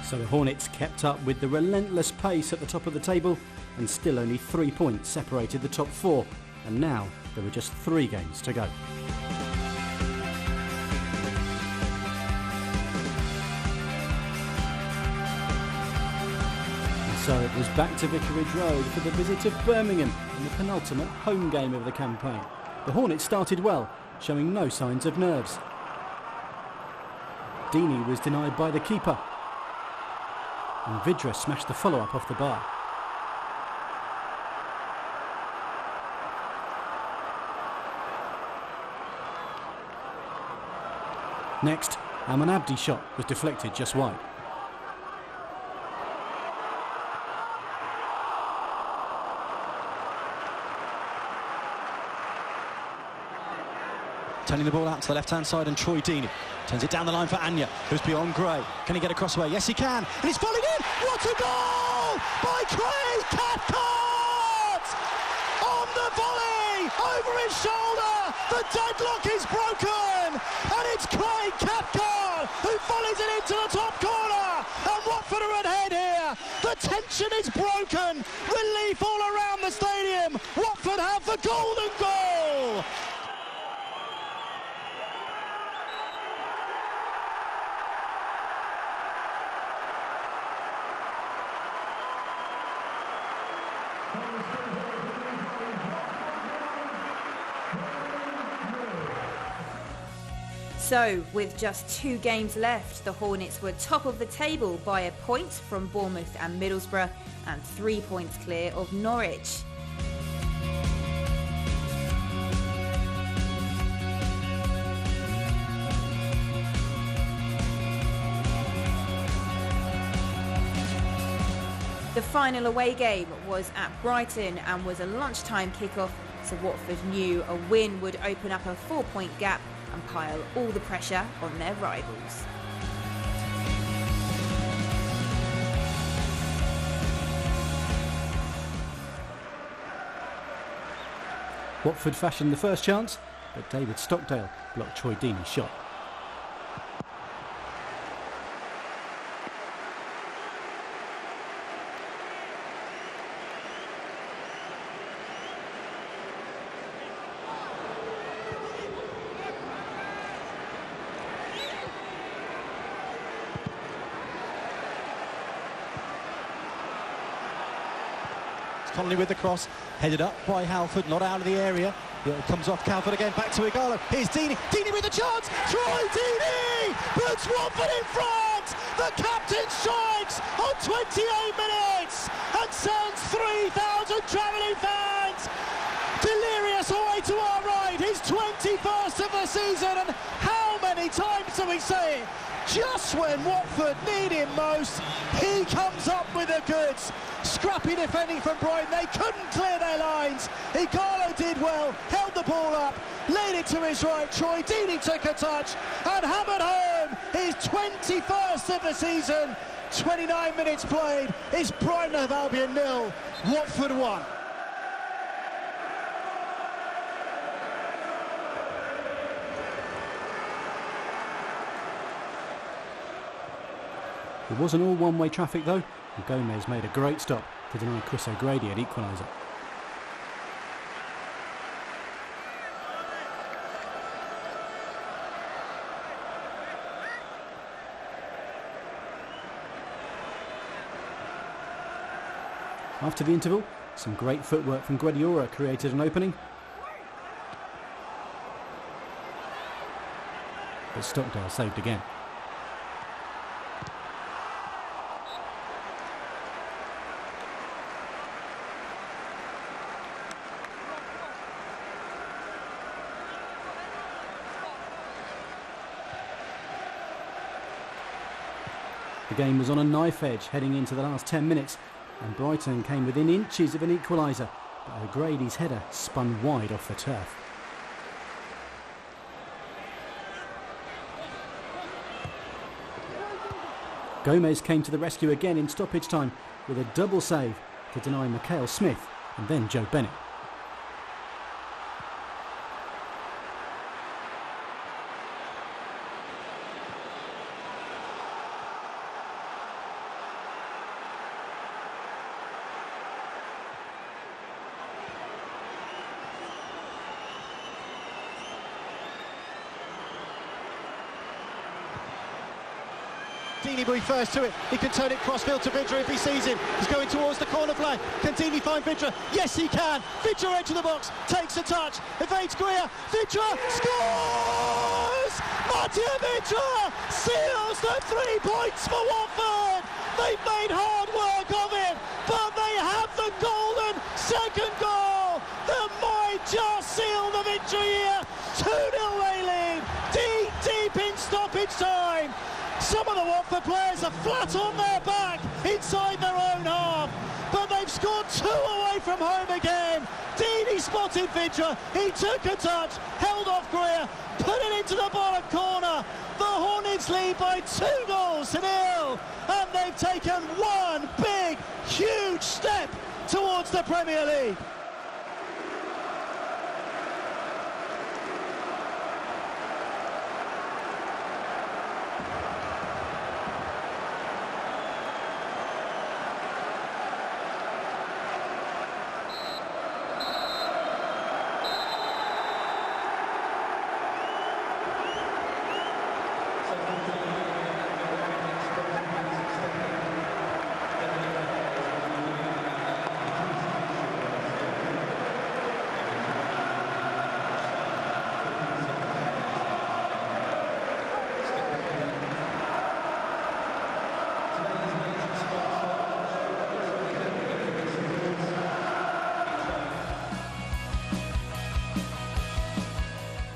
So the Hornets kept up with the relentless pace at the top of the table and still only 3 points separated the top 4 and now there were just 3 games to go. And so it was back to Vicarage Road for the visit of Birmingham in the penultimate home game of the campaign. The Hornets started well, showing no signs of nerves. Deeney was denied by the keeper and Vidra smashed the follow-up off the bar. Next, Ahmed Abdi's shot was deflected just wide. Turning the ball out to the left-hand side and Troy Deeney turns it down the line for Anya, who's beyond Gray. Can he get across the way? Yes, he can. And he's falling in. What a goal by Craig Cathcart! On the volley, over his shoulder. The deadlock is broken. And it's Craig Cathcart who volleys it into the top corner. And Watford are ahead here. The tension is broken. Relief all around the stadium. Watford have the golden goal. So, with just 2 games left, the Hornets were top of the table by a point from Bournemouth and Middlesbrough and 3 points clear of Norwich. The final away game was at Brighton and was a lunchtime kickoff, so Watford knew a win would open up a 4-point gap and pile all the pressure on their rivals. Watford fashioned the first chance, but David Stockdale blocked Troy Deeney's shot. Connolly with the cross, headed up by Halford, not out of the area. It comes off Halford again, back to Igalo. Here's Deeney. Deeney with a chance. Troy Deeney puts Watford in front. The captain strikes on 28 minutes and sends 3,000 travelling fans delirious away to our right. His 21st of the season, and how many times do we say it? Just when Watford need him most, he comes up with the goods. Scrappy defending from Brighton, they couldn't clear their lines. Igalo did well, held the ball up, laid it to his right. Troy Deeney took a touch and hammered home his 21st of the season. 29 minutes played. It's Brighton of Albion 0, Watford 1. It wasn't all one-way traffic though, and Gomez made a great stop to deny Chris O'Grady an equaliser. After the interval, some great footwork from Guediora created an opening. But Stockdale saved again. The game was on a knife edge heading into the last 10 minutes, and Brighton came within inches of an equaliser, but O'Grady's header spun wide off the turf. Gomez came to the rescue again in stoppage time with a double save to deny Mikhail Smith and then Joe Bennett. Deeney will be first to it. He can turn it crossfield to Vidra if he sees him. He's going towards the corner flag. Can Deeney find Vidra? Yes, he can. Vidra into the box, takes a touch, evades Greer. Vidra scores! Mattia Vidra seals the 3 points for Watford. They've made hard work of it, but they have the golden second goal that might just seal the victory here. 2-0 they lead. Deep in stoppage time. Some of the Watford players are flat on their back inside their own half, but they've scored 2 away from home again. Deeney spotted Vidra, he took a touch, held off Greer, put it into the bottom corner. The Hornets lead by 2-0, and they've taken one big, huge step towards the Premier League.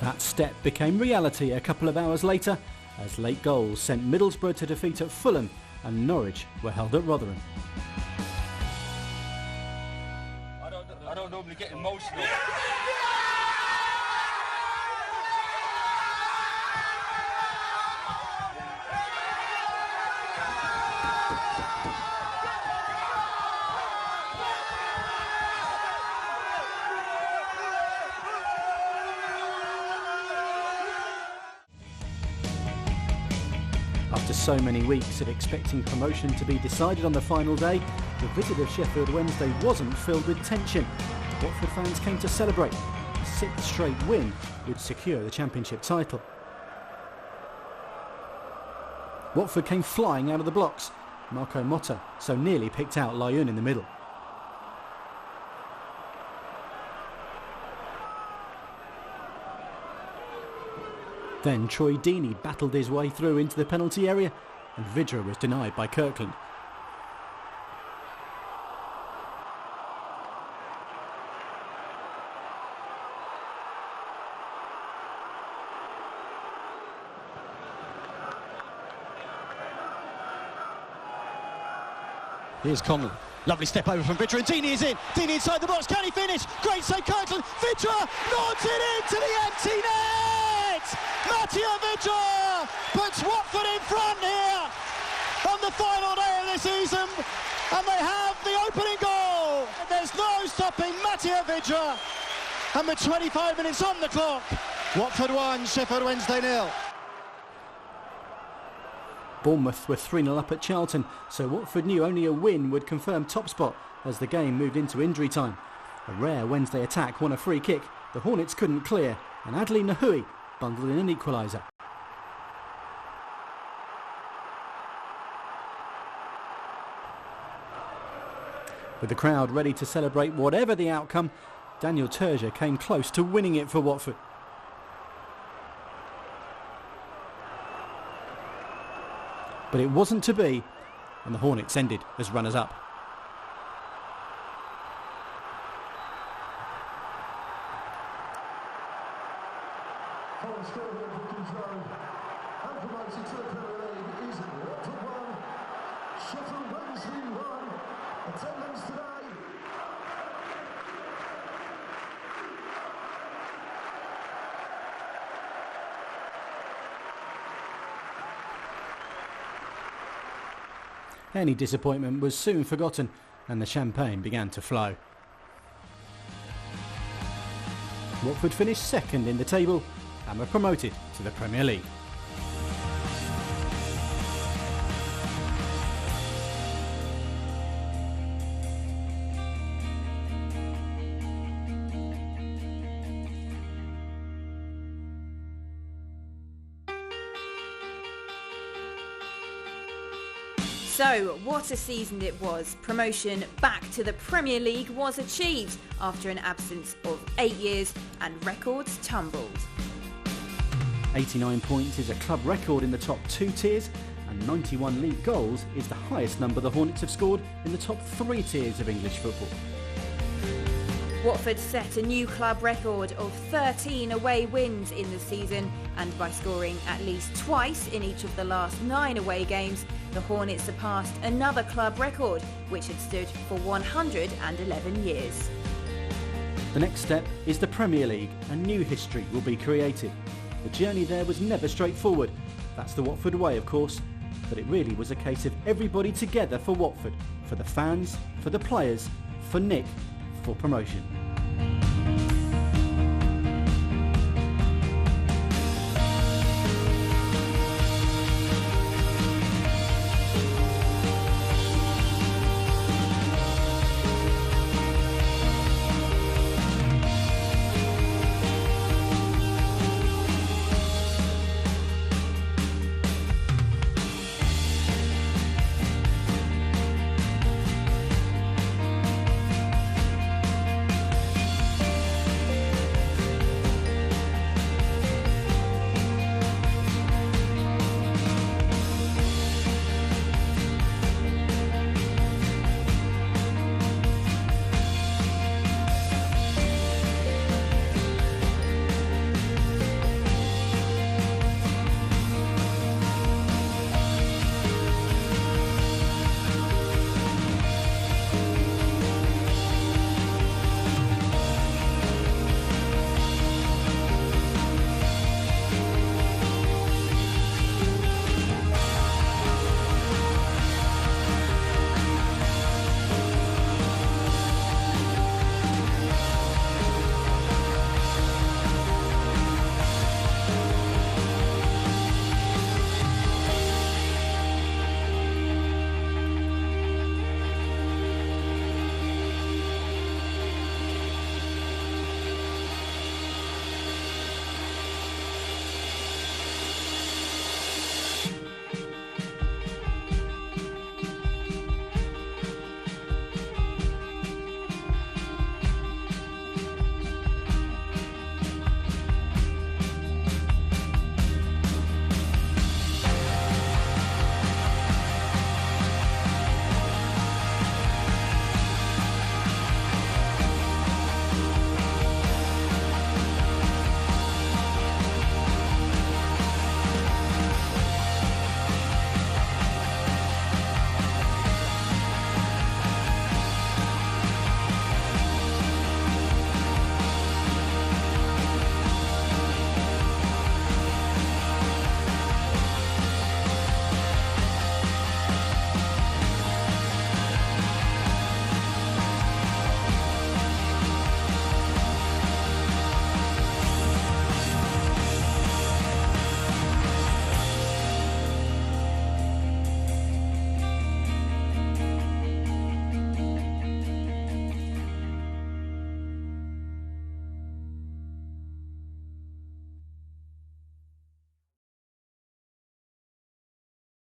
That step became reality a couple of hours later as late goals sent Middlesbrough to defeat at Fulham and Norwich were held at Rotherham. I don't normally get emotional. After so many weeks of expecting promotion to be decided on the final day, the visit of Sheffield Wednesday wasn't filled with tension. Watford fans came to celebrate. A 6th straight win would secure the Championship title. Watford came flying out of the blocks. Marco Motta so nearly picked out Layun in the middle. Then Troy Deeney battled his way through into the penalty area and Vidra was denied by Kirkland. Here's Conley. Lovely step over from Vidra and Deeney is in. Deeney inside the box. Can he finish? Great save, Kirkland. Vidra nods it into the empty net. Mattia Vidra puts Watford in front here on the final day of the season, and they have the opening goal. There's no stopping Mattia Vidra, and with 25 minutes on the clock, Watford 1, Sheffield Wednesday 0. Bournemouth were 3-0 up at Charlton, so Watford knew only a win would confirm top spot as the game moved into injury time. A rare Wednesday attack won a free kick, the Hornets couldn't clear, and Adli Nahui bundled in an equaliser. With the crowd ready to celebrate whatever the outcome, Daniel Turgeon came close to winning it for Watford. But it wasn't to be, and the Hornets ended as runners-up. Any disappointment was soon forgotten and the champagne began to flow. Watford finished second in the table and were promoted to the Premier League. So, what a season it was. Promotion back to the Premier League was achieved after an absence of 8 years and records tumbled. 89 points is a club record in the top 2 tiers, and 91 league goals is the highest number the Hornets have scored in the top 3 tiers of English football. Watford set a new club record of 13 away wins in the season, and by scoring at least twice in each of the last 9 away games, the Hornets surpassed another club record, which had stood for 111 years. The next step is the Premier League, and new history will be created. The journey there was never straightforward. That's the Watford way, of course, but it really was a case of everybody together for Watford, for the fans, for the players, for Nick, for promotion.